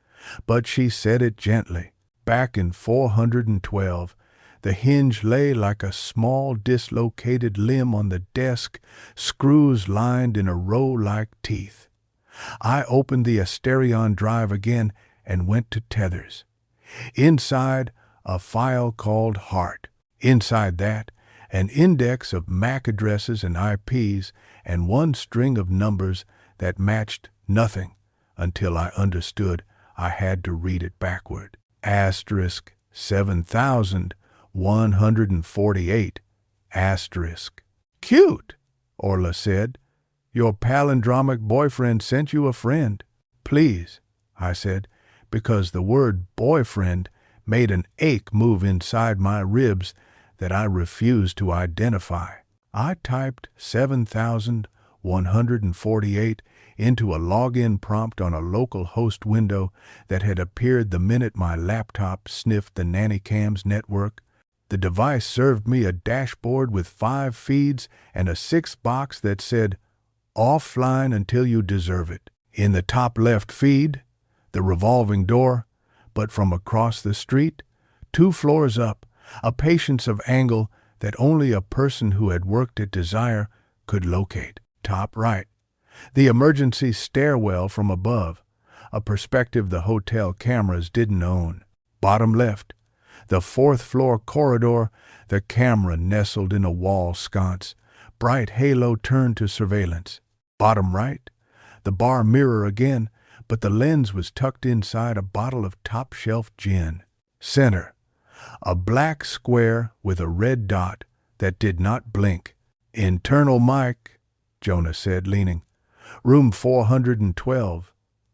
but she said it gently. Back in 412, the hinge lay like a small dislocated limb on the desk, screws lined in a row like teeth. I opened the Asterion drive again and went to tethers. Inside, a file called Heart. Inside that, an index of MAC addresses and IPs and one string of numbers that matched nothing until I understood I had to read it backward. Asterisk 7,148. Asterisk. Cute, Orla said. Your palindromic boyfriend sent you a friend. Please, I said, because the word boyfriend made an ache move inside my ribs that I refused to identify. I typed 7,148 into a login prompt on a local host window that had appeared the minute my laptop sniffed the nannycam's network. The device served me a dashboard with 5 feeds and a 6th box that said, offline until you deserve it. In the top left feed, the revolving door, but from across the street, 2 floors up, a patience of angle that only a person who had worked at Desire could locate. Top right, the emergency stairwell from above, a perspective the hotel cameras didn't own. Bottom left, the 4th floor corridor, the camera nestled in a wall sconce, bright halo turned to surveillance. Bottom right, the bar mirror again, but the lens was tucked inside a bottle of top-shelf gin. Center, a black square with a red dot that did not blink. Internal mic, Jonah said, leaning. Room 412,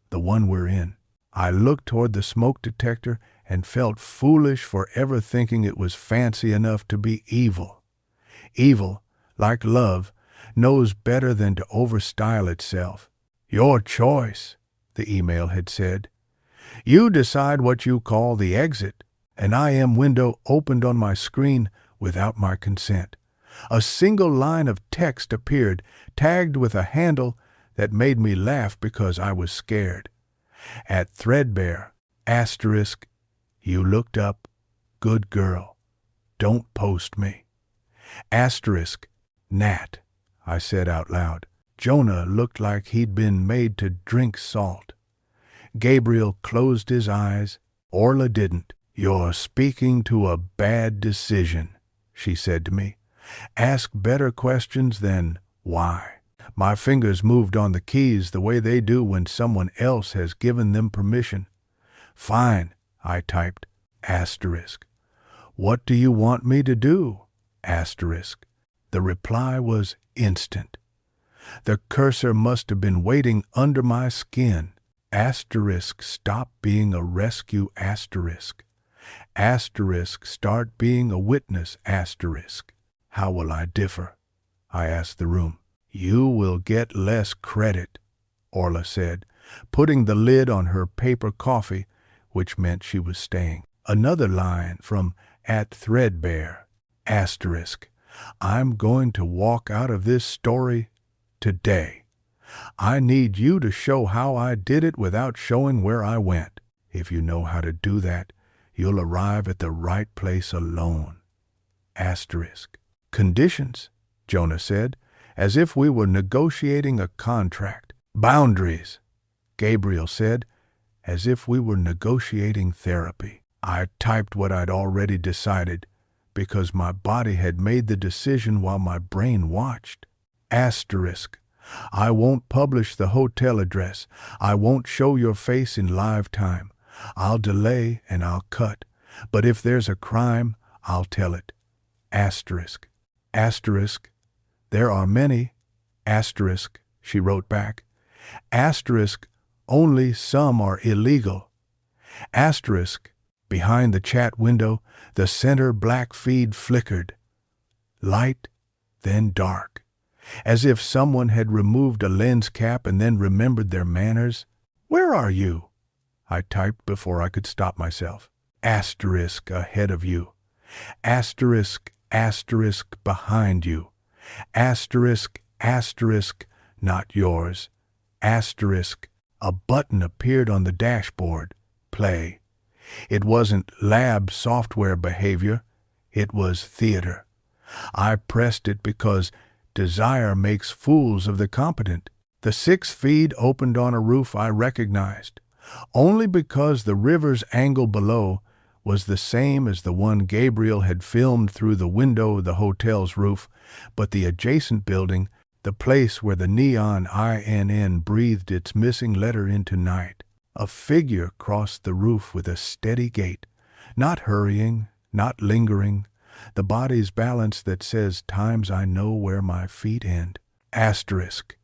the one we're in. I looked toward the smoke detector and felt foolish for ever thinking it was fancy enough to be evil. Evil, like love, knows better than to overstyle itself. Your choice, the email had said. You decide what you call the exit. An IM window opened on my screen without my consent. A single line of text appeared, tagged with a handle that made me laugh because I was scared. At threadbare, asterisk, you looked up, good girl. Don't post me. Asterisk, Nat, I said out loud. Jonah looked like he'd been made to drink salt. Gabriel closed his eyes. Orla didn't. You're speaking to a bad decision, she said to me. Ask better questions than why. My fingers moved on the keys the way they do when someone else has given them permission. Fine, I typed. Asterisk. What do you want me to do? Asterisk. The reply was instant. The cursor must have been waiting under my skin. Asterisk, stop being a rescue. Asterisk. Asterisk, start being a witness. Asterisk. How will I differ? I asked the room. You will get less credit, Orla said, putting the lid on her paper coffee, which meant she was staying. Another line from @threadbare. Asterisk. I'm going to walk out of this story today. I need you to show how I did it without showing where I went. If you know how to do that, you'll arrive at the right place alone. Asterisk. Conditions, Jonah said, as if we were negotiating a contract. Boundaries, Gabriel said, as if we were negotiating therapy. I typed what I'd already decided, because my body had made the decision while my brain watched. Asterisk. I won't publish the hotel address. I won't show your face in live time. I'll delay and I'll cut. But if there's a crime, I'll tell it. Asterisk. Asterisk. There are many. Asterisk, she wrote back. Asterisk, only some are illegal. Asterisk, behind the chat window, the center black feed flickered. Light, then dark. As if someone had removed a lens cap and then remembered their manners. Where are you? I typed before I could stop myself. Asterisk ahead of you. Asterisk, asterisk behind you. Asterisk, asterisk, not yours. Asterisk, a button appeared on the dashboard. Play. It wasn't lab software behavior. It was theater. I pressed it because desire makes fools of the competent. The sixth feed opened on a roof I recognized, only because the river's angle below was the same as the one Gabriel had filmed through the window of the hotel's roof, but the adjacent building, the place where the neon INN breathed its missing letter into night. A figure crossed the roof with a steady gait, not hurrying, not lingering, the body's balance that says times I know where my feet end. Asterisk.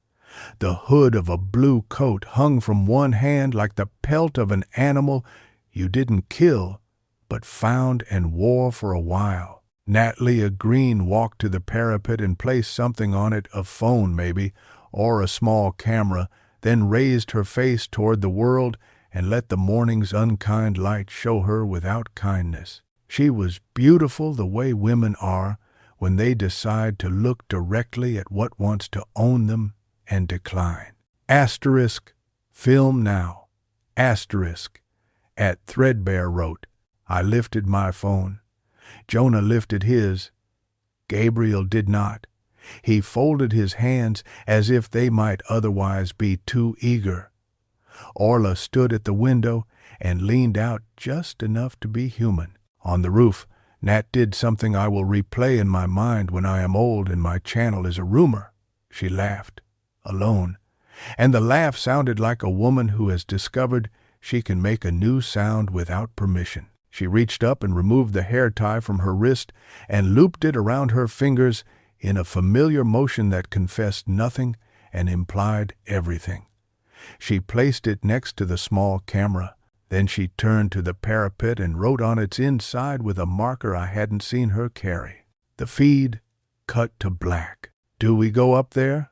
The hood of a blue coat hung from one hand like the pelt of an animal you didn't kill, but found and wore for a while. Natalia Green walked to the parapet and placed something on it, a phone maybe, or a small camera, then raised her face toward the world and let the morning's unkind light show her without kindness. She was beautiful the way women are when they decide to look directly at what wants to own them and decline. Asterisk, film now. Asterisk, @threadbare wrote. I lifted my phone. Jonah lifted his. Gabriel did not. He folded his hands as if they might otherwise be too eager. Orla stood at the window and leaned out just enough to be human. On the roof, Nat did something I will replay in my mind when I am old and my channel is a rumor. She laughed, alone, and the laugh sounded like a woman who has discovered she can make a new sound without permission. She reached up and removed the hair tie from her wrist and looped it around her fingers in a familiar motion that confessed nothing and implied everything. She placed it next to the small camera. Then she turned to the parapet and wrote on its inside with a marker I hadn't seen her carry. The feed cut to black. Do we go up there?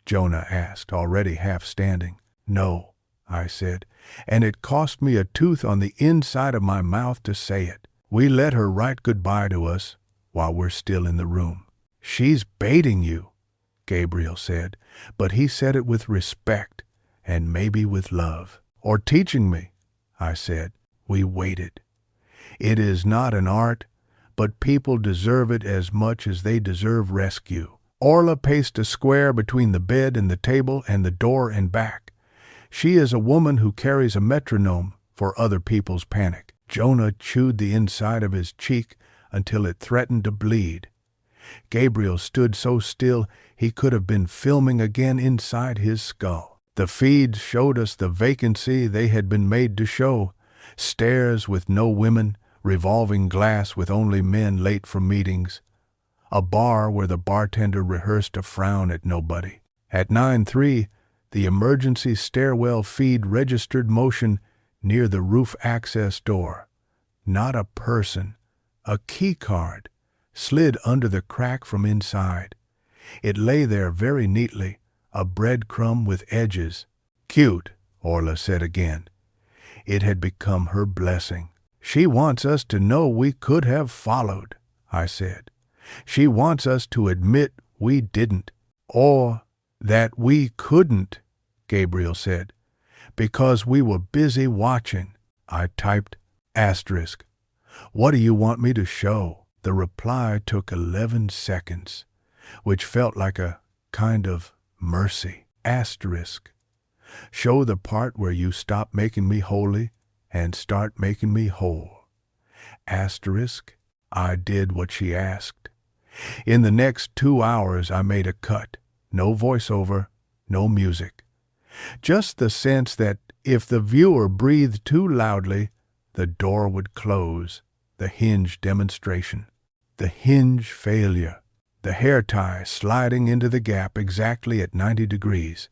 Jonah asked, already half standing. No, I said, and it cost me a tooth on the inside of my mouth to say it. We let her write goodbye to us while we're still in the room. She's baiting you, Gabriel said, but he said it with respect and maybe with love. Or teaching me, I said. We waited. It is not an art, but people deserve it as much as they deserve rescue. Orla paced a square between the bed and the table and the door and back. She is a woman who carries a metronome for other people's panic. Jonah chewed the inside of his cheek until it threatened to bleed. Gabriel stood so still he could have been filming again inside his skull. The feeds showed us the vacancy they had been made to show. Stairs with no women, revolving glass with only men late from meetings. A bar where the bartender rehearsed a frown at nobody. At 9:03, the emergency stairwell feed registered motion near the roof access door. Not a person, a key card, slid under the crack from inside. It lay there very neatly, a breadcrumb with edges. Cute, Orla said again. It had become her blessing. She wants us to know we could have followed, I said. She wants us to admit we didn't, or that we couldn't, Gabriel said, because we were busy watching. I typed, asterisk. What do you want me to show? The reply took 11 seconds, which felt like a kind of mercy. Asterisk. Show the part where you stop making me holy and start making me whole. Asterisk. I did what she asked. In the next 2 hours I made a cut. No voiceover, no music. Just the sense that if the viewer breathed too loudly, the door would close. The hinge demonstration. The hinge failure. The hair tie sliding into the gap exactly at 90 degrees.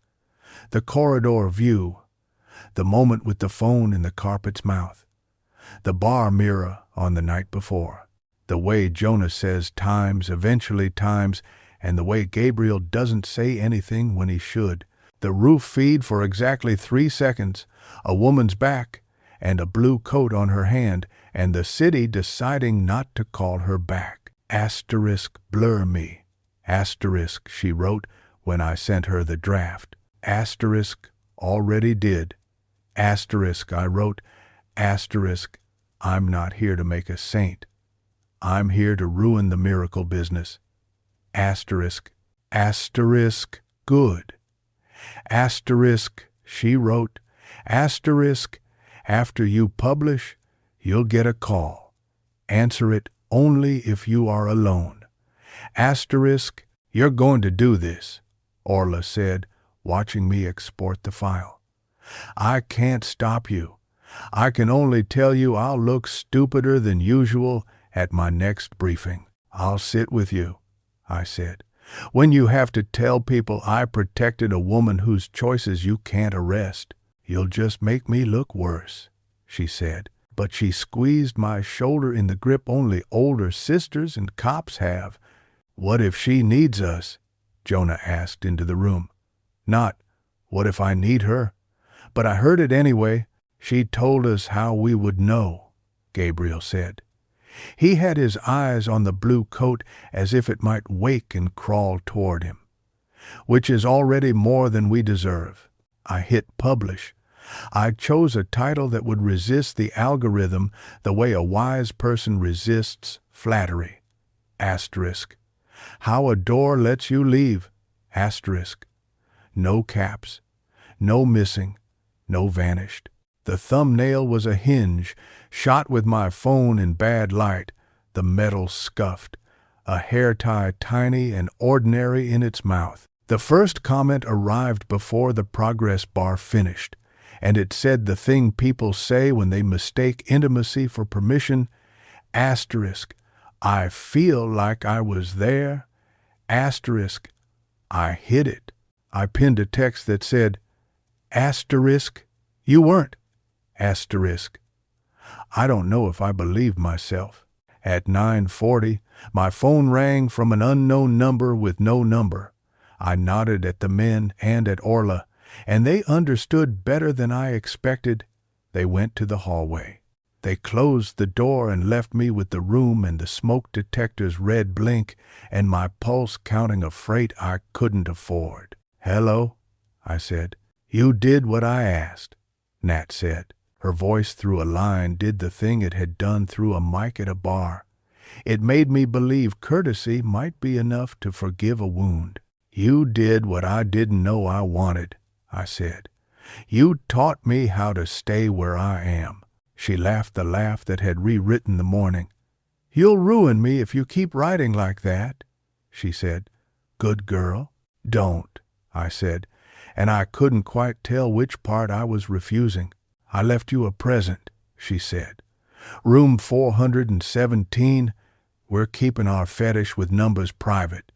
The corridor view. The moment with the phone in the carpet's mouth. The bar mirror on the night before. The way Jonah says times, eventually times, and the way Gabriel doesn't say anything when he should. The roof feed for exactly 3 seconds, a woman's back, and a blue coat on her hand, and the city deciding not to call her back. Asterisk blur me. Asterisk she wrote when I sent her the draft. Asterisk already did. Asterisk I wrote. Asterisk I'm not here to make a saint. I'm here to ruin the miracle business. Asterisk. Asterisk good. Asterisk she wrote. Asterisk after you publish, you'll get a call. Answer it only if you are alone. Asterisk, you're going to do this, Orla said, watching me export the file. I can't stop you. I can only tell you I'll look stupider than usual at my next briefing. I'll sit with you, I said. When you have to tell people I protected a woman whose choices you can't arrest, you'll just make me look worse, she said. But she squeezed my shoulder in the grip only older sisters and cops have. What if she needs us? Jonah asked into the room. Not, what if I need her? But I heard it anyway. She told us how we would know, Gabriel said. He had his eyes on the blue coat as if it might wake and crawl toward him. Which is already more than we deserve. I hit publish. I chose a title that would resist the algorithm the way a wise person resists flattery. Asterisk. How a door lets you leave. Asterisk. No caps. No missing. No vanished. The thumbnail was a hinge, shot with my phone in bad light, the metal scuffed, a hair tie tiny and ordinary in its mouth. The first comment arrived before the progress bar finished, and it said the thing people say when they mistake intimacy for permission. Asterisk. I feel like I was there. Asterisk. I hid it. I pinned a text that said, asterisk, you weren't. Asterisk. I don't know if I believed myself. At 9:40, my phone rang from an unknown number with no number. I nodded at the men and at Orla, and they understood better than I expected. They went to the hallway. They closed the door and left me with the room and the smoke detector's red blink and my pulse counting a freight I couldn't afford. Hello, I said. You did what I asked, Nat said. Her voice through a line did the thing it had done through a mic at a bar. It made me believe courtesy might be enough to forgive a wound. "You did what I didn't know I wanted," I said. "You taught me how to stay where I am." She laughed the laugh that had rewritten the morning. "You'll ruin me if you keep writing like that," she said. "Good girl." "Don't," I said, and I couldn't quite tell which part I was refusing. "I left you a present," she said. "Room 417. We're keeping our fetish with numbers private.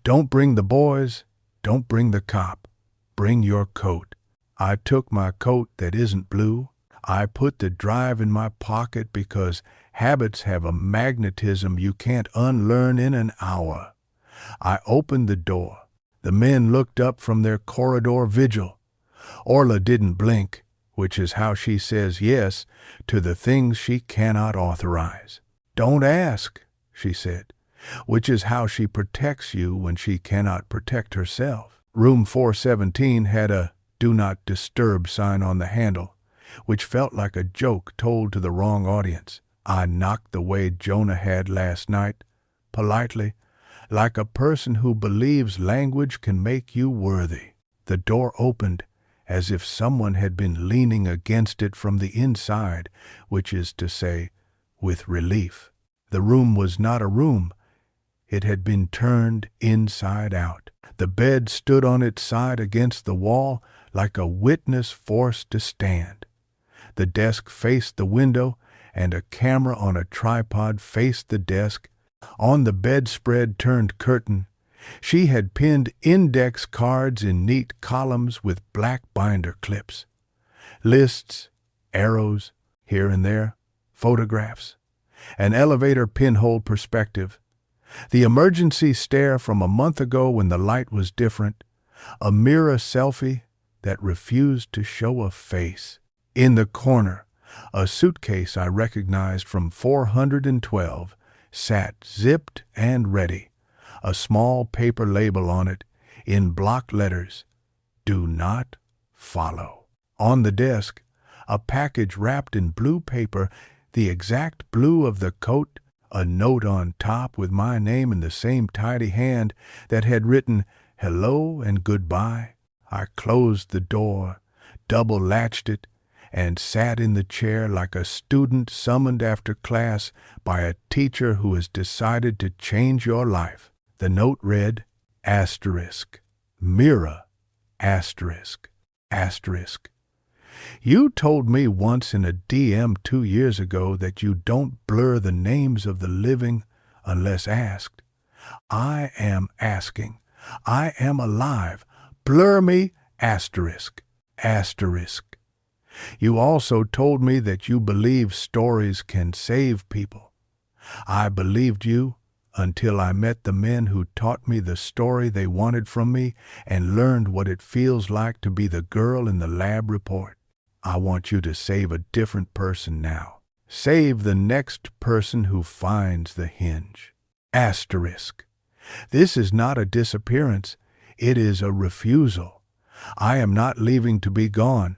Don't bring the boys. Don't bring the cop. Bring your coat." I took my coat that isn't blue. I put the drive in my pocket because habits have a magnetism you can't unlearn in an hour. I opened the door. The men looked up from their corridor vigil. Orla didn't blink, which is how she says yes to the things she cannot authorize. "Don't ask," she said, which is how she protects you when she cannot protect herself. Room 417 had a "Do Not Disturb" sign on the handle, which felt like a joke told to the wrong audience. I knocked the way Jonah had last night, politely, like a person who believes language can make you worthy. The door opened as if someone had been leaning against it from the inside, which is to say, with relief. The room was not a room. It had been turned inside out. The bed stood on its side against the wall like a witness forced to stand. The desk faced the window, and a camera on a tripod faced the desk. On the bedspread turned curtain, she had pinned index cards in neat columns with black binder clips. Lists, arrows, here and there, photographs, an elevator pinhole perspective, the emergency stare from a month ago when the light was different, a Mira selfie that refused to show a face. In the corner, a suitcase I recognized from 412 sat zipped and ready, a small paper label on it, in block letters, "Do not follow." On the desk, a package wrapped in blue paper, the exact blue of the coat, a note on top with my name in the same tidy hand that had written hello and goodbye. I closed the door, double-latched it, and sat in the chair like a student summoned after class by a teacher who has decided to change your life. The note read, asterisk, Mira, asterisk, asterisk. You told me once in a DM 2 years ago that you don't blur the names of the living unless asked. I am asking. I am alive. Blur me, asterisk, asterisk. You also told me that you believe stories can save people. I believed you until I met the men who taught me the story they wanted from me and learned what it feels like to be the girl in the lab report. I want you to save a different person now. Save the next person who finds the hinge. Asterisk. This is not a disappearance. It is a refusal. I am not leaving to be gone.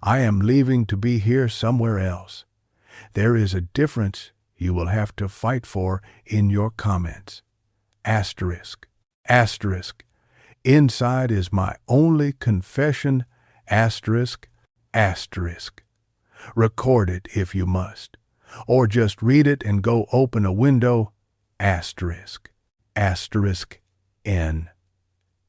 I am leaving to be here somewhere else. There is a difference you will have to fight for in your comments. Asterisk. Asterisk. Inside is my only confession. Asterisk. Asterisk. Record it if you must, or just read it and go open a window. Asterisk. Asterisk. N.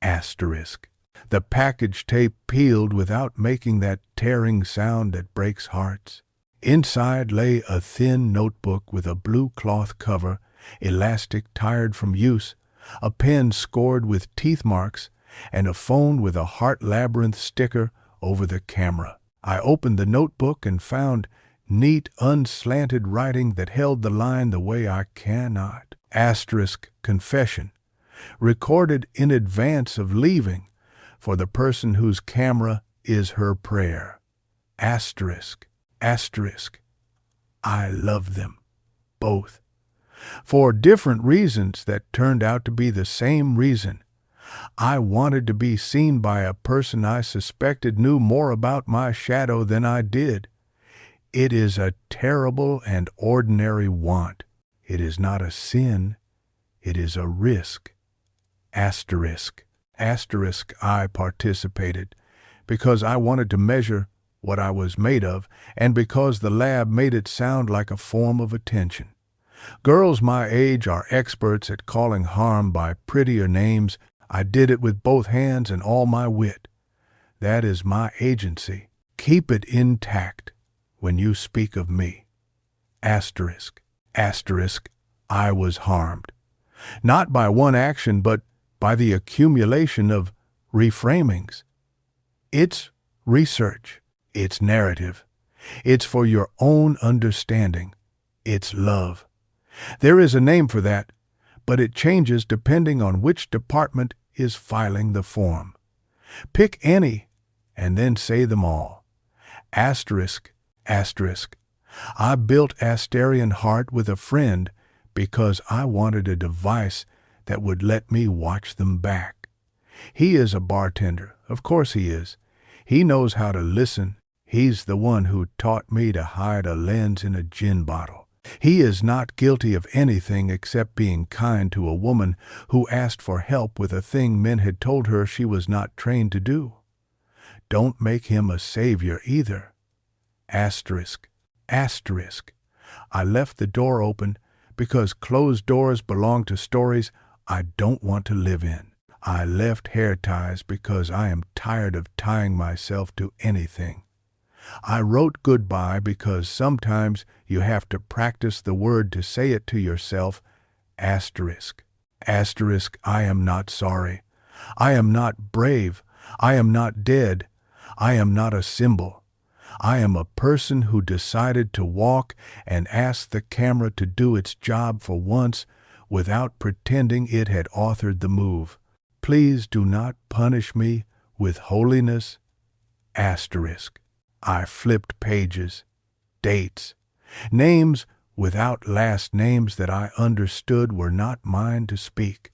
Asterisk. The package tape peeled without making that tearing sound that breaks hearts. Inside lay a thin notebook with a blue cloth cover, elastic tired from use, a pen scored with teeth marks, and a phone with a heart labyrinth sticker over the camera. I opened the notebook and found neat, unslanted writing that held the line the way I cannot. Asterisk confession. Recorded in advance of leaving for the person whose camera is her prayer. Asterisk. Asterisk. I love them, both, for different reasons that turned out to be the same reason. I wanted to be seen by a person I suspected knew more about my shadow than I did. It is a terrible and ordinary want. It is not a sin. It is a risk. Asterisk. Asterisk, I participated because I wanted to measure what I was made of and because the lab made it sound like a form of attention. Girls my age are experts at calling harm by prettier names. I did it with both hands and all my wit. That is my agency. Keep it intact when you speak of me. Asterisk. Asterisk, I was harmed. Not by one action, but by the accumulation of reframings. It's research. It's narrative. It's for your own understanding. It's love. There is a name for that, but it changes depending on which department is filing the form. Pick any and then say them all. Asterisk, asterisk. I built Asterion Heart with a friend because I wanted a device that would let me watch them back. He is a bartender. Of course he is. He knows how to listen. He's the one who taught me to hide a lens in a gin bottle. He is not guilty of anything except being kind to a woman who asked for help with a thing men had told her she was not trained to do. Don't make him a savior either. Asterisk, asterisk. I left the door open because closed doors belong to stories I don't want to live in. I left hair ties because I am tired of tying myself to anything. I wrote goodbye because sometimes you have to practice the word to say it to yourself. Asterisk. Asterisk, I am not sorry. I am not brave. I am not dead. I am not a symbol. I am a person who decided to walk and ask the camera to do its job for once without pretending it had authored the move. Please do not punish me with holiness. Asterisk. I flipped pages, dates, names without last names that I understood were not mine to speak,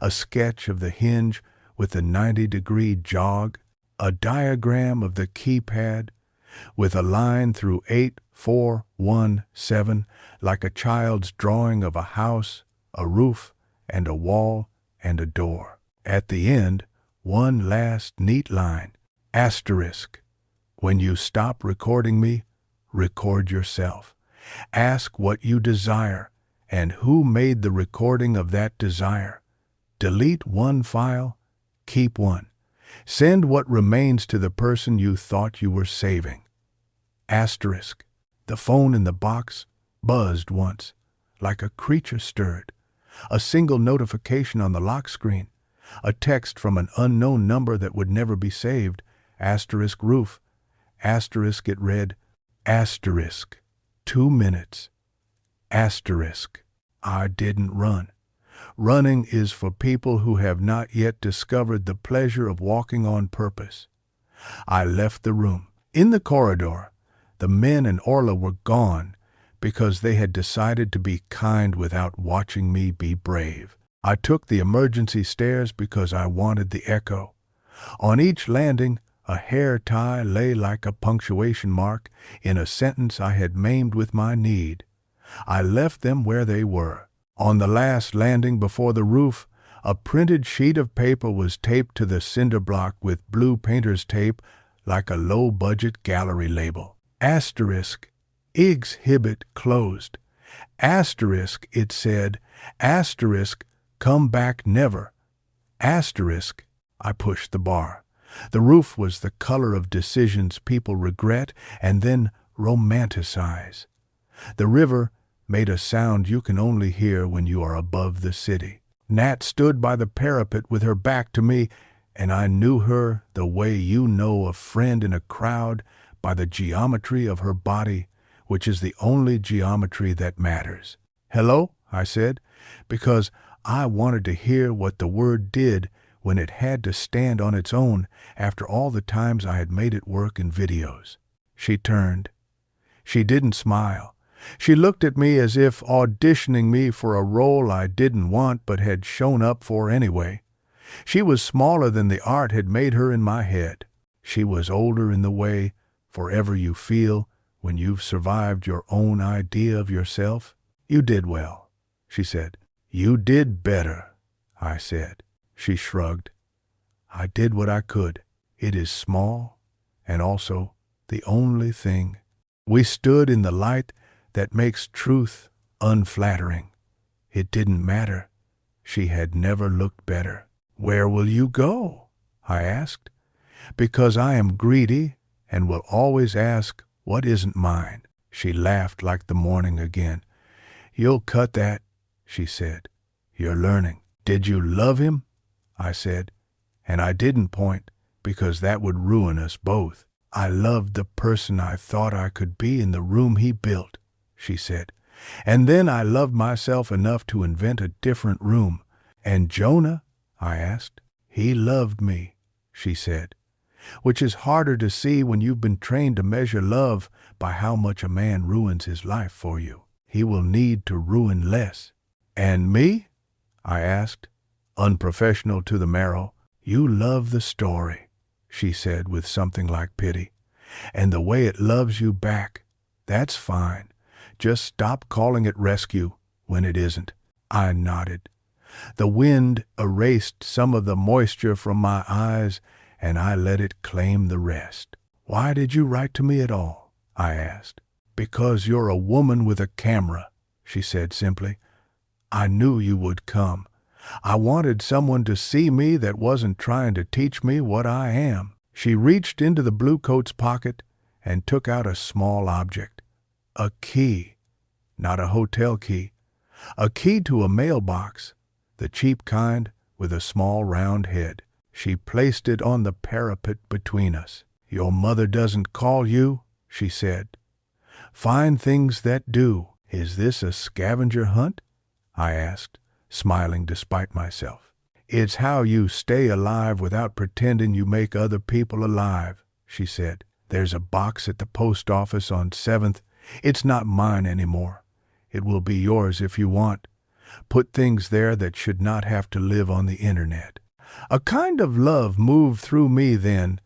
a sketch of the hinge with the 90-degree jog, a diagram of the keypad with a line through 8417 like a child's drawing of a house, a roof, and a wall, and a door. At the end, one last neat line, asterisk. When you stop recording me, record yourself. Ask what you desire and who made the recording of that desire. Delete one file, keep one. Send what remains to the person you thought you were saving. Asterisk. The phone in the box buzzed once, like a creature stirred. A single notification on the lock screen. A text from an unknown number that would never be saved. Asterisk roof. Asterisk it read, asterisk, 2 minutes. Asterisk, I didn't run. Running is for people who have not yet discovered the pleasure of walking on purpose. I left the room. In the corridor, the men and Orla were gone because they had decided to be kind without watching me be brave. I took the emergency stairs because I wanted the echo. On each landing, a hair tie lay like a punctuation mark in a sentence I had maimed with my need. I left them where they were. On the last landing before the roof, a printed sheet of paper was taped to the cinder block with blue painter's tape like a low-budget gallery label. Asterisk, exhibit closed. Asterisk, it said. Asterisk, come back never. Asterisk, I pushed the bar. The roof was the color of decisions people regret and then romanticize. The river made a sound you can only hear when you are above the city. Nat stood by the parapet with her back to me, and I knew her the way you know a friend in a crowd by the geometry of her body, which is the only geometry that matters. Hello, I said, because I wanted to hear what the word did when it had to stand on its own after all the times I had made it work in videos. She turned. She didn't smile. She looked at me as if auditioning me for a role I didn't want but had shown up for anyway. She was smaller than the art had made her in my head. She was older in the way, forever you feel, when you've survived your own idea of yourself? You did well, she said. You did better, I said. She shrugged. I did what I could. It is small, and also the only thing. We stood in the light that makes truth unflattering. It didn't matter. She had never looked better. Where will you go? I asked. Because I am greedy and will always ask what isn't mine. She laughed like the morning again. You'll cut that, she said. You're learning. Did you love him? I said. And I didn't point, because that would ruin us both. I loved the person I thought I could be in the room he built, she said. And then I loved myself enough to invent a different room. And Jonah? I asked. He loved me, she said. Which is harder to see when you've been trained to measure love by how much a man ruins his life for you. He will need to ruin less. And me? I asked, unprofessional to the marrow. You love the story, she said with something like pity. And the way it loves you back, that's fine. Just stop calling it rescue when it isn't. I nodded. The wind erased some of the moisture from my eyes, and I let it claim the rest. Why did you write to me at all? I asked. Because you're a woman with a camera, she said simply. I knew you would come. I wanted someone to see me that wasn't trying to teach me what I am. She reached into the blue coat's pocket and took out a small object. A key. Not a hotel key. A key to a mailbox, the cheap kind with a small round head. She placed it on the parapet between us. Your mother doesn't call you, she said. Find things that do. Is this a scavenger hunt? I asked, smiling despite myself. It's how you stay alive without pretending you make other people alive, she said. There's a box at the post office on 7th. It's not mine anymore. It will be yours if you want. Put things there that should not have to live on the internet. A kind of love moved through me then,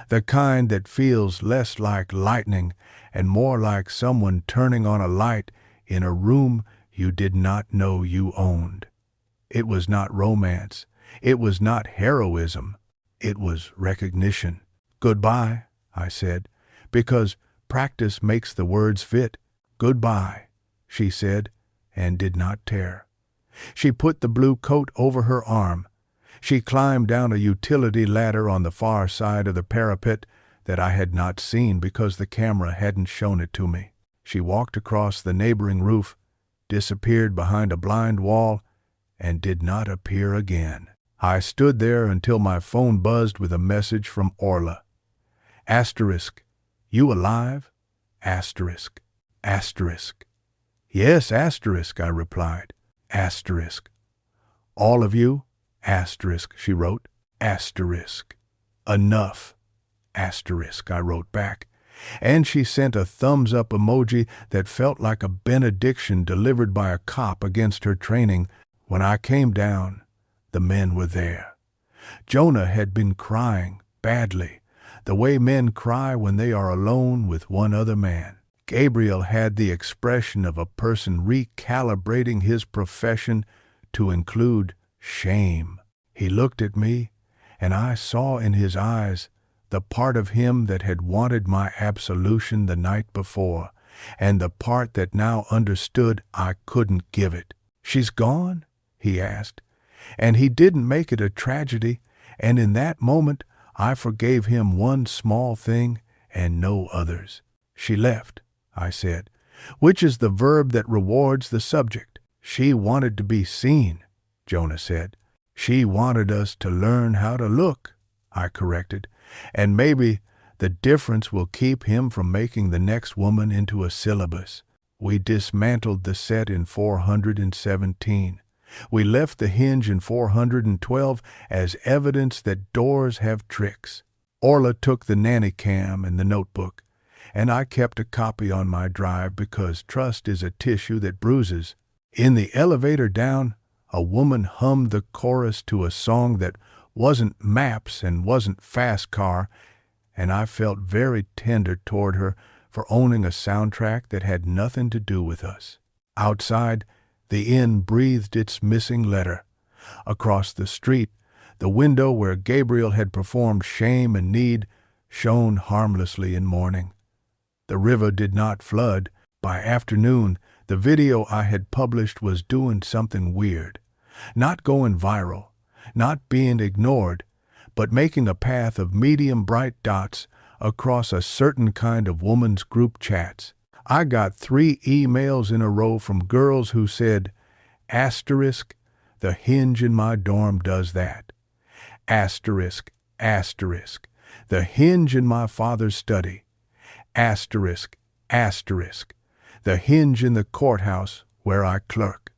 the kind that feels less like lightning and more like someone turning on a light in a room you did not know you owned. It was not romance. It was not heroism. It was recognition. Goodbye, I said, because practice makes the words fit. Goodbye, she said, and did not tear. She put the blue coat over her arm. She climbed down a utility ladder on the far side of the parapet that I had not seen because the camera hadn't shown it to me. She walked across the neighboring roof, disappeared behind a blind wall, and did not appear again. I stood there until my phone buzzed with a message from Orla. Asterisk. You alive? Asterisk. Asterisk. Yes, asterisk, I replied. Asterisk. All of you? Asterisk, she wrote. Asterisk. Enough. Asterisk, I wrote back. And she sent a thumbs-up emoji that felt like a benediction delivered by a cop against her training. When I came down, the men were there. Jonah had been crying badly, the way men cry when they are alone with one other man. Gabriel had the expression of a person recalibrating his profession to include shame. He looked at me, and I saw in his eyes the part of him that had wanted my absolution the night before, and the part that now understood I couldn't give it. She's gone? He asked. And he didn't make it a tragedy, and in that moment I forgave him one small thing and no others. She left, I said, which is the verb that rewards the subject. She wanted to be seen, Jonah said. She wanted us to learn how to look, I corrected, and maybe the difference will keep him from making the next woman into a syllabus. We dismantled the set in 417. We left the hinge in 412 as evidence that doors have tricks. Orla took the nanny cam and the notebook, and I kept a copy on my drive because trust is a tissue that bruises. In the elevator down, a woman hummed the chorus to a song that wasn't Maps and wasn't Fast Car, and I felt very tender toward her for owning a soundtrack that had nothing to do with us. Outside, the inn breathed its missing letter. Across the street, the window where Gabriel had performed Shame and Need shone harmlessly in morning. The river did not flood. By afternoon, the video I had published was doing something weird. Not going viral, not being ignored, but making a path of medium bright dots across a certain kind of woman's group chats. I got 3 emails in a row from girls who said, asterisk, the hinge in my dorm does that. Asterisk, asterisk, the hinge in my father's study. Asterisk, asterisk, the hinge in the courthouse where I clerk.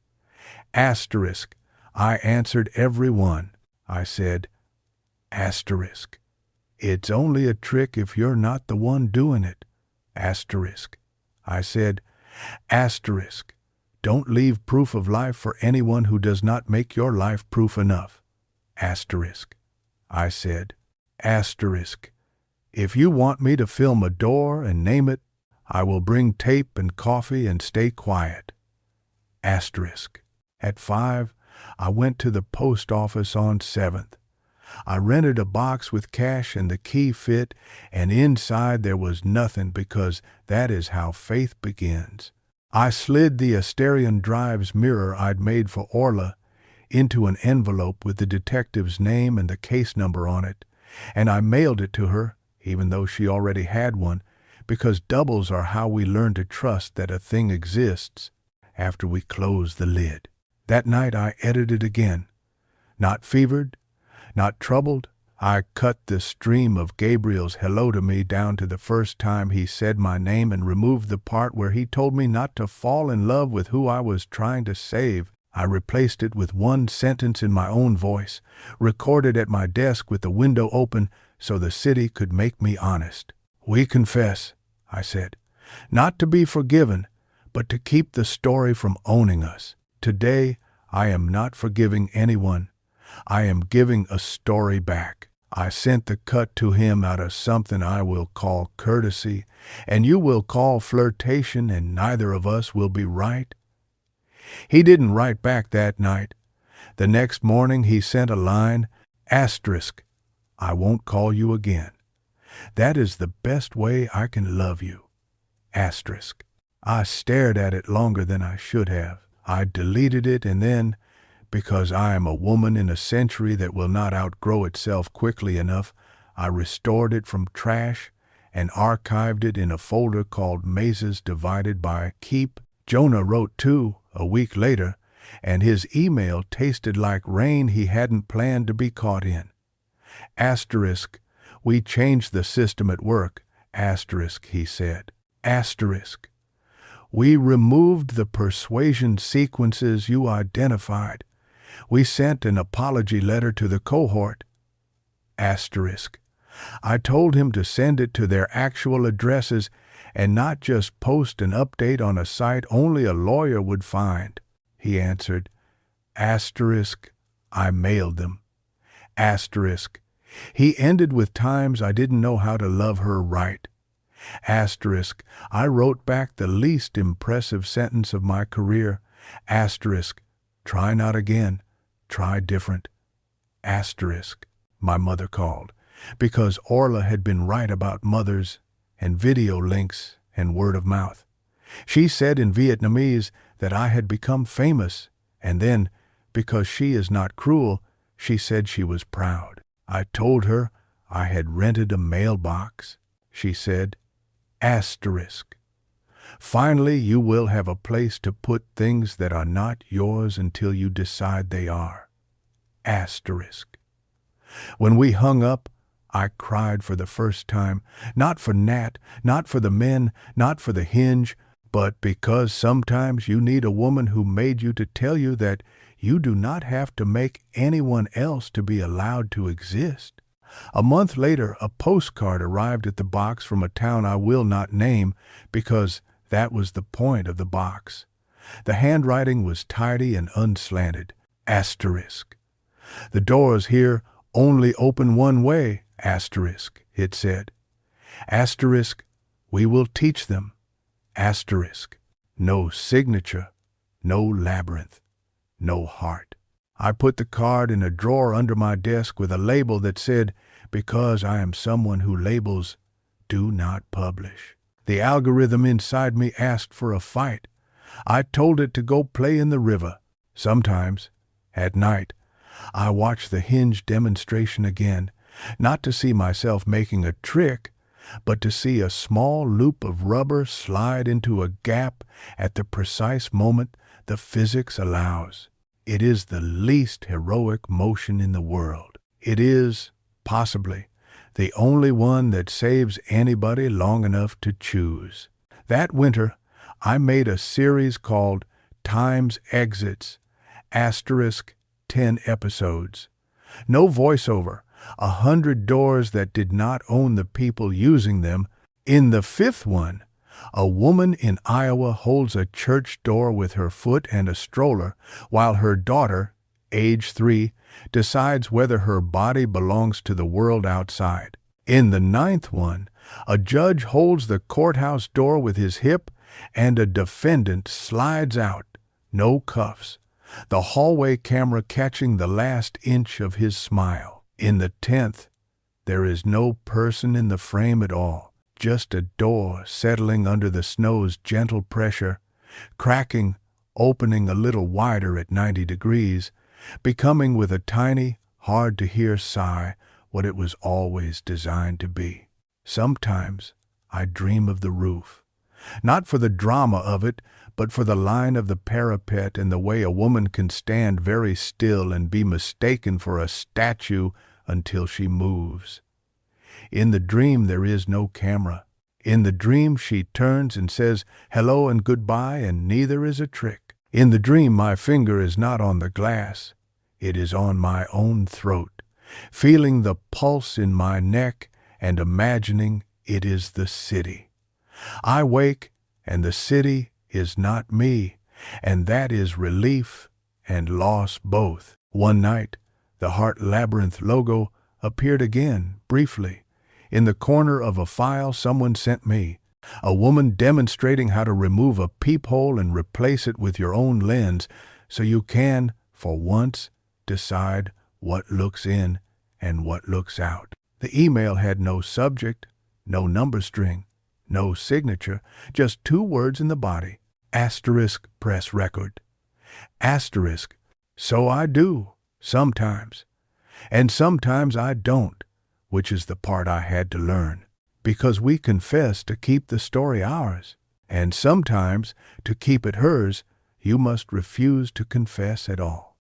Asterisk, I answered every one. I said, asterisk, it's only a trick if you're not the one doing it. Asterisk, I said, asterisk, don't leave proof of life for anyone who does not make your life proof enough. Asterisk, I said, asterisk, if you want me to film a door and name it, I will bring tape and coffee and stay quiet. Asterisk, at 5, I went to the post office on 7th. I rented a box with cash and the key fit, and inside there was nothing because that is how faith begins. I slid the Asterion Drive's mirror I'd made for Orla into an envelope with the detective's name and the case number on it, and I mailed it to her, even though she already had one, because doubles are how we learn to trust that a thing exists after we close the lid. That night I edited again. Not fevered, not troubled, I cut the stream of Gabriel's hello to me down to the first time he said my name and removed the part where he told me not to fall in love with who I was trying to save. I replaced it with one sentence in my own voice, recorded at my desk with the window open so the city could make me honest. We confess, I said, not to be forgiven, but to keep the story from owning us. Today, I am not forgiving anyone. I am giving a story back. I sent the cut to him out of something I will call courtesy, and you will call flirtation, and neither of us will be right. He didn't write back that night. The next morning he sent a line, asterisk, I won't call you again. That is the best way I can love you. Asterisk. I stared at it longer than I should have. I deleted it, and then, because I am a woman in a century that will not outgrow itself quickly enough, I restored it from trash and archived it in a folder called Mazes Divided by Keep. Jonah wrote too, a week later, and his email tasted like rain he hadn't planned to be caught in. Asterisk, we changed the system at work. Asterisk, he said. Asterisk, we removed the persuasion sequences you identified. We sent an apology letter to the cohort. Asterisk, I told him to send it to their actual addresses and not just post an update on a site only a lawyer would find. He answered, asterisk, I mailed them. Asterisk, he ended with times I didn't know how to love her right. Asterisk, I wrote back the least impressive sentence of my career. Asterisk, try not again, try different. Asterisk, my mother called, because Orla had been right about mothers and video links and word of mouth. She said in Vietnamese that I had become famous, and then, because she is not cruel, she said she was proud. I told her I had rented a mailbox. She said, asterisk, finally you will have a place to put things that are not yours until you decide they are. Asterisk. When we hung up, I cried for the first time, not for Nat, not for the men, not for the hinge, but because sometimes you need a woman who made you to tell you that you do not have to make anyone else to be allowed to exist. A month later, a postcard arrived at the box from a town I will not name because that was the point of the box. The handwriting was tidy and unslanted. Asterisk. The doors here only open one way, asterisk, it said. Asterisk, We will teach them. Asterisk. No signature, no labyrinth, no heart. I put the card in a drawer under my desk with a label that said, "Because I am someone who labels, do not publish." The algorithm inside me asked for a fight. I told it to go play in the river. Sometimes, at night, I watch the hinge demonstration again, not to see myself making a trick, but to see a small loop of rubber slide into a gap at the precise moment the physics allows. It is the least heroic motion in the world. It is, possibly, the only one that saves anybody long enough to choose. That winter, I made a series called Time's Exits, asterisk 10 episodes. No voiceover, 100 doors that did not own the people using them. In the fifth one, a woman in Iowa holds a church door with her foot and a stroller, while her daughter, age 3, decides whether her body belongs to the world outside. In the ninth one, a judge holds the courthouse door with his hip and a defendant slides out, no cuffs, the hallway camera catching the last inch of his smile. In the 10th, there is no person in the frame at all, just a door settling under the snow's gentle pressure, cracking, opening a little wider at 90 degrees, becoming with a tiny, hard-to-hear sigh what it was always designed to be. Sometimes I dream of the roof, not for the drama of it, but for the line of the parapet and the way a woman can stand very still and be mistaken for a statue until she moves. In the dream there is no camera. In the dream she turns and says hello and goodbye, and neither is a trick. In the dream my finger is not on the glass. It is on my own throat, feeling the pulse in my neck and imagining it is the city. I wake and the city is not me, and that is relief and loss both. One night, the Heart Labyrinth logo appeared again, briefly. In the corner of a file someone sent me, a woman demonstrating how to remove a peephole and replace it with your own lens so you can, for once, decide what looks in and what looks out. The email had no subject, no number string, no signature, just 2 words in the body. Asterisk press record. Asterisk, so I do, sometimes. And sometimes I don't, which is the part I had to learn. Because we confess to keep the story ours, and sometimes, to keep it hers, you must refuse to confess at all.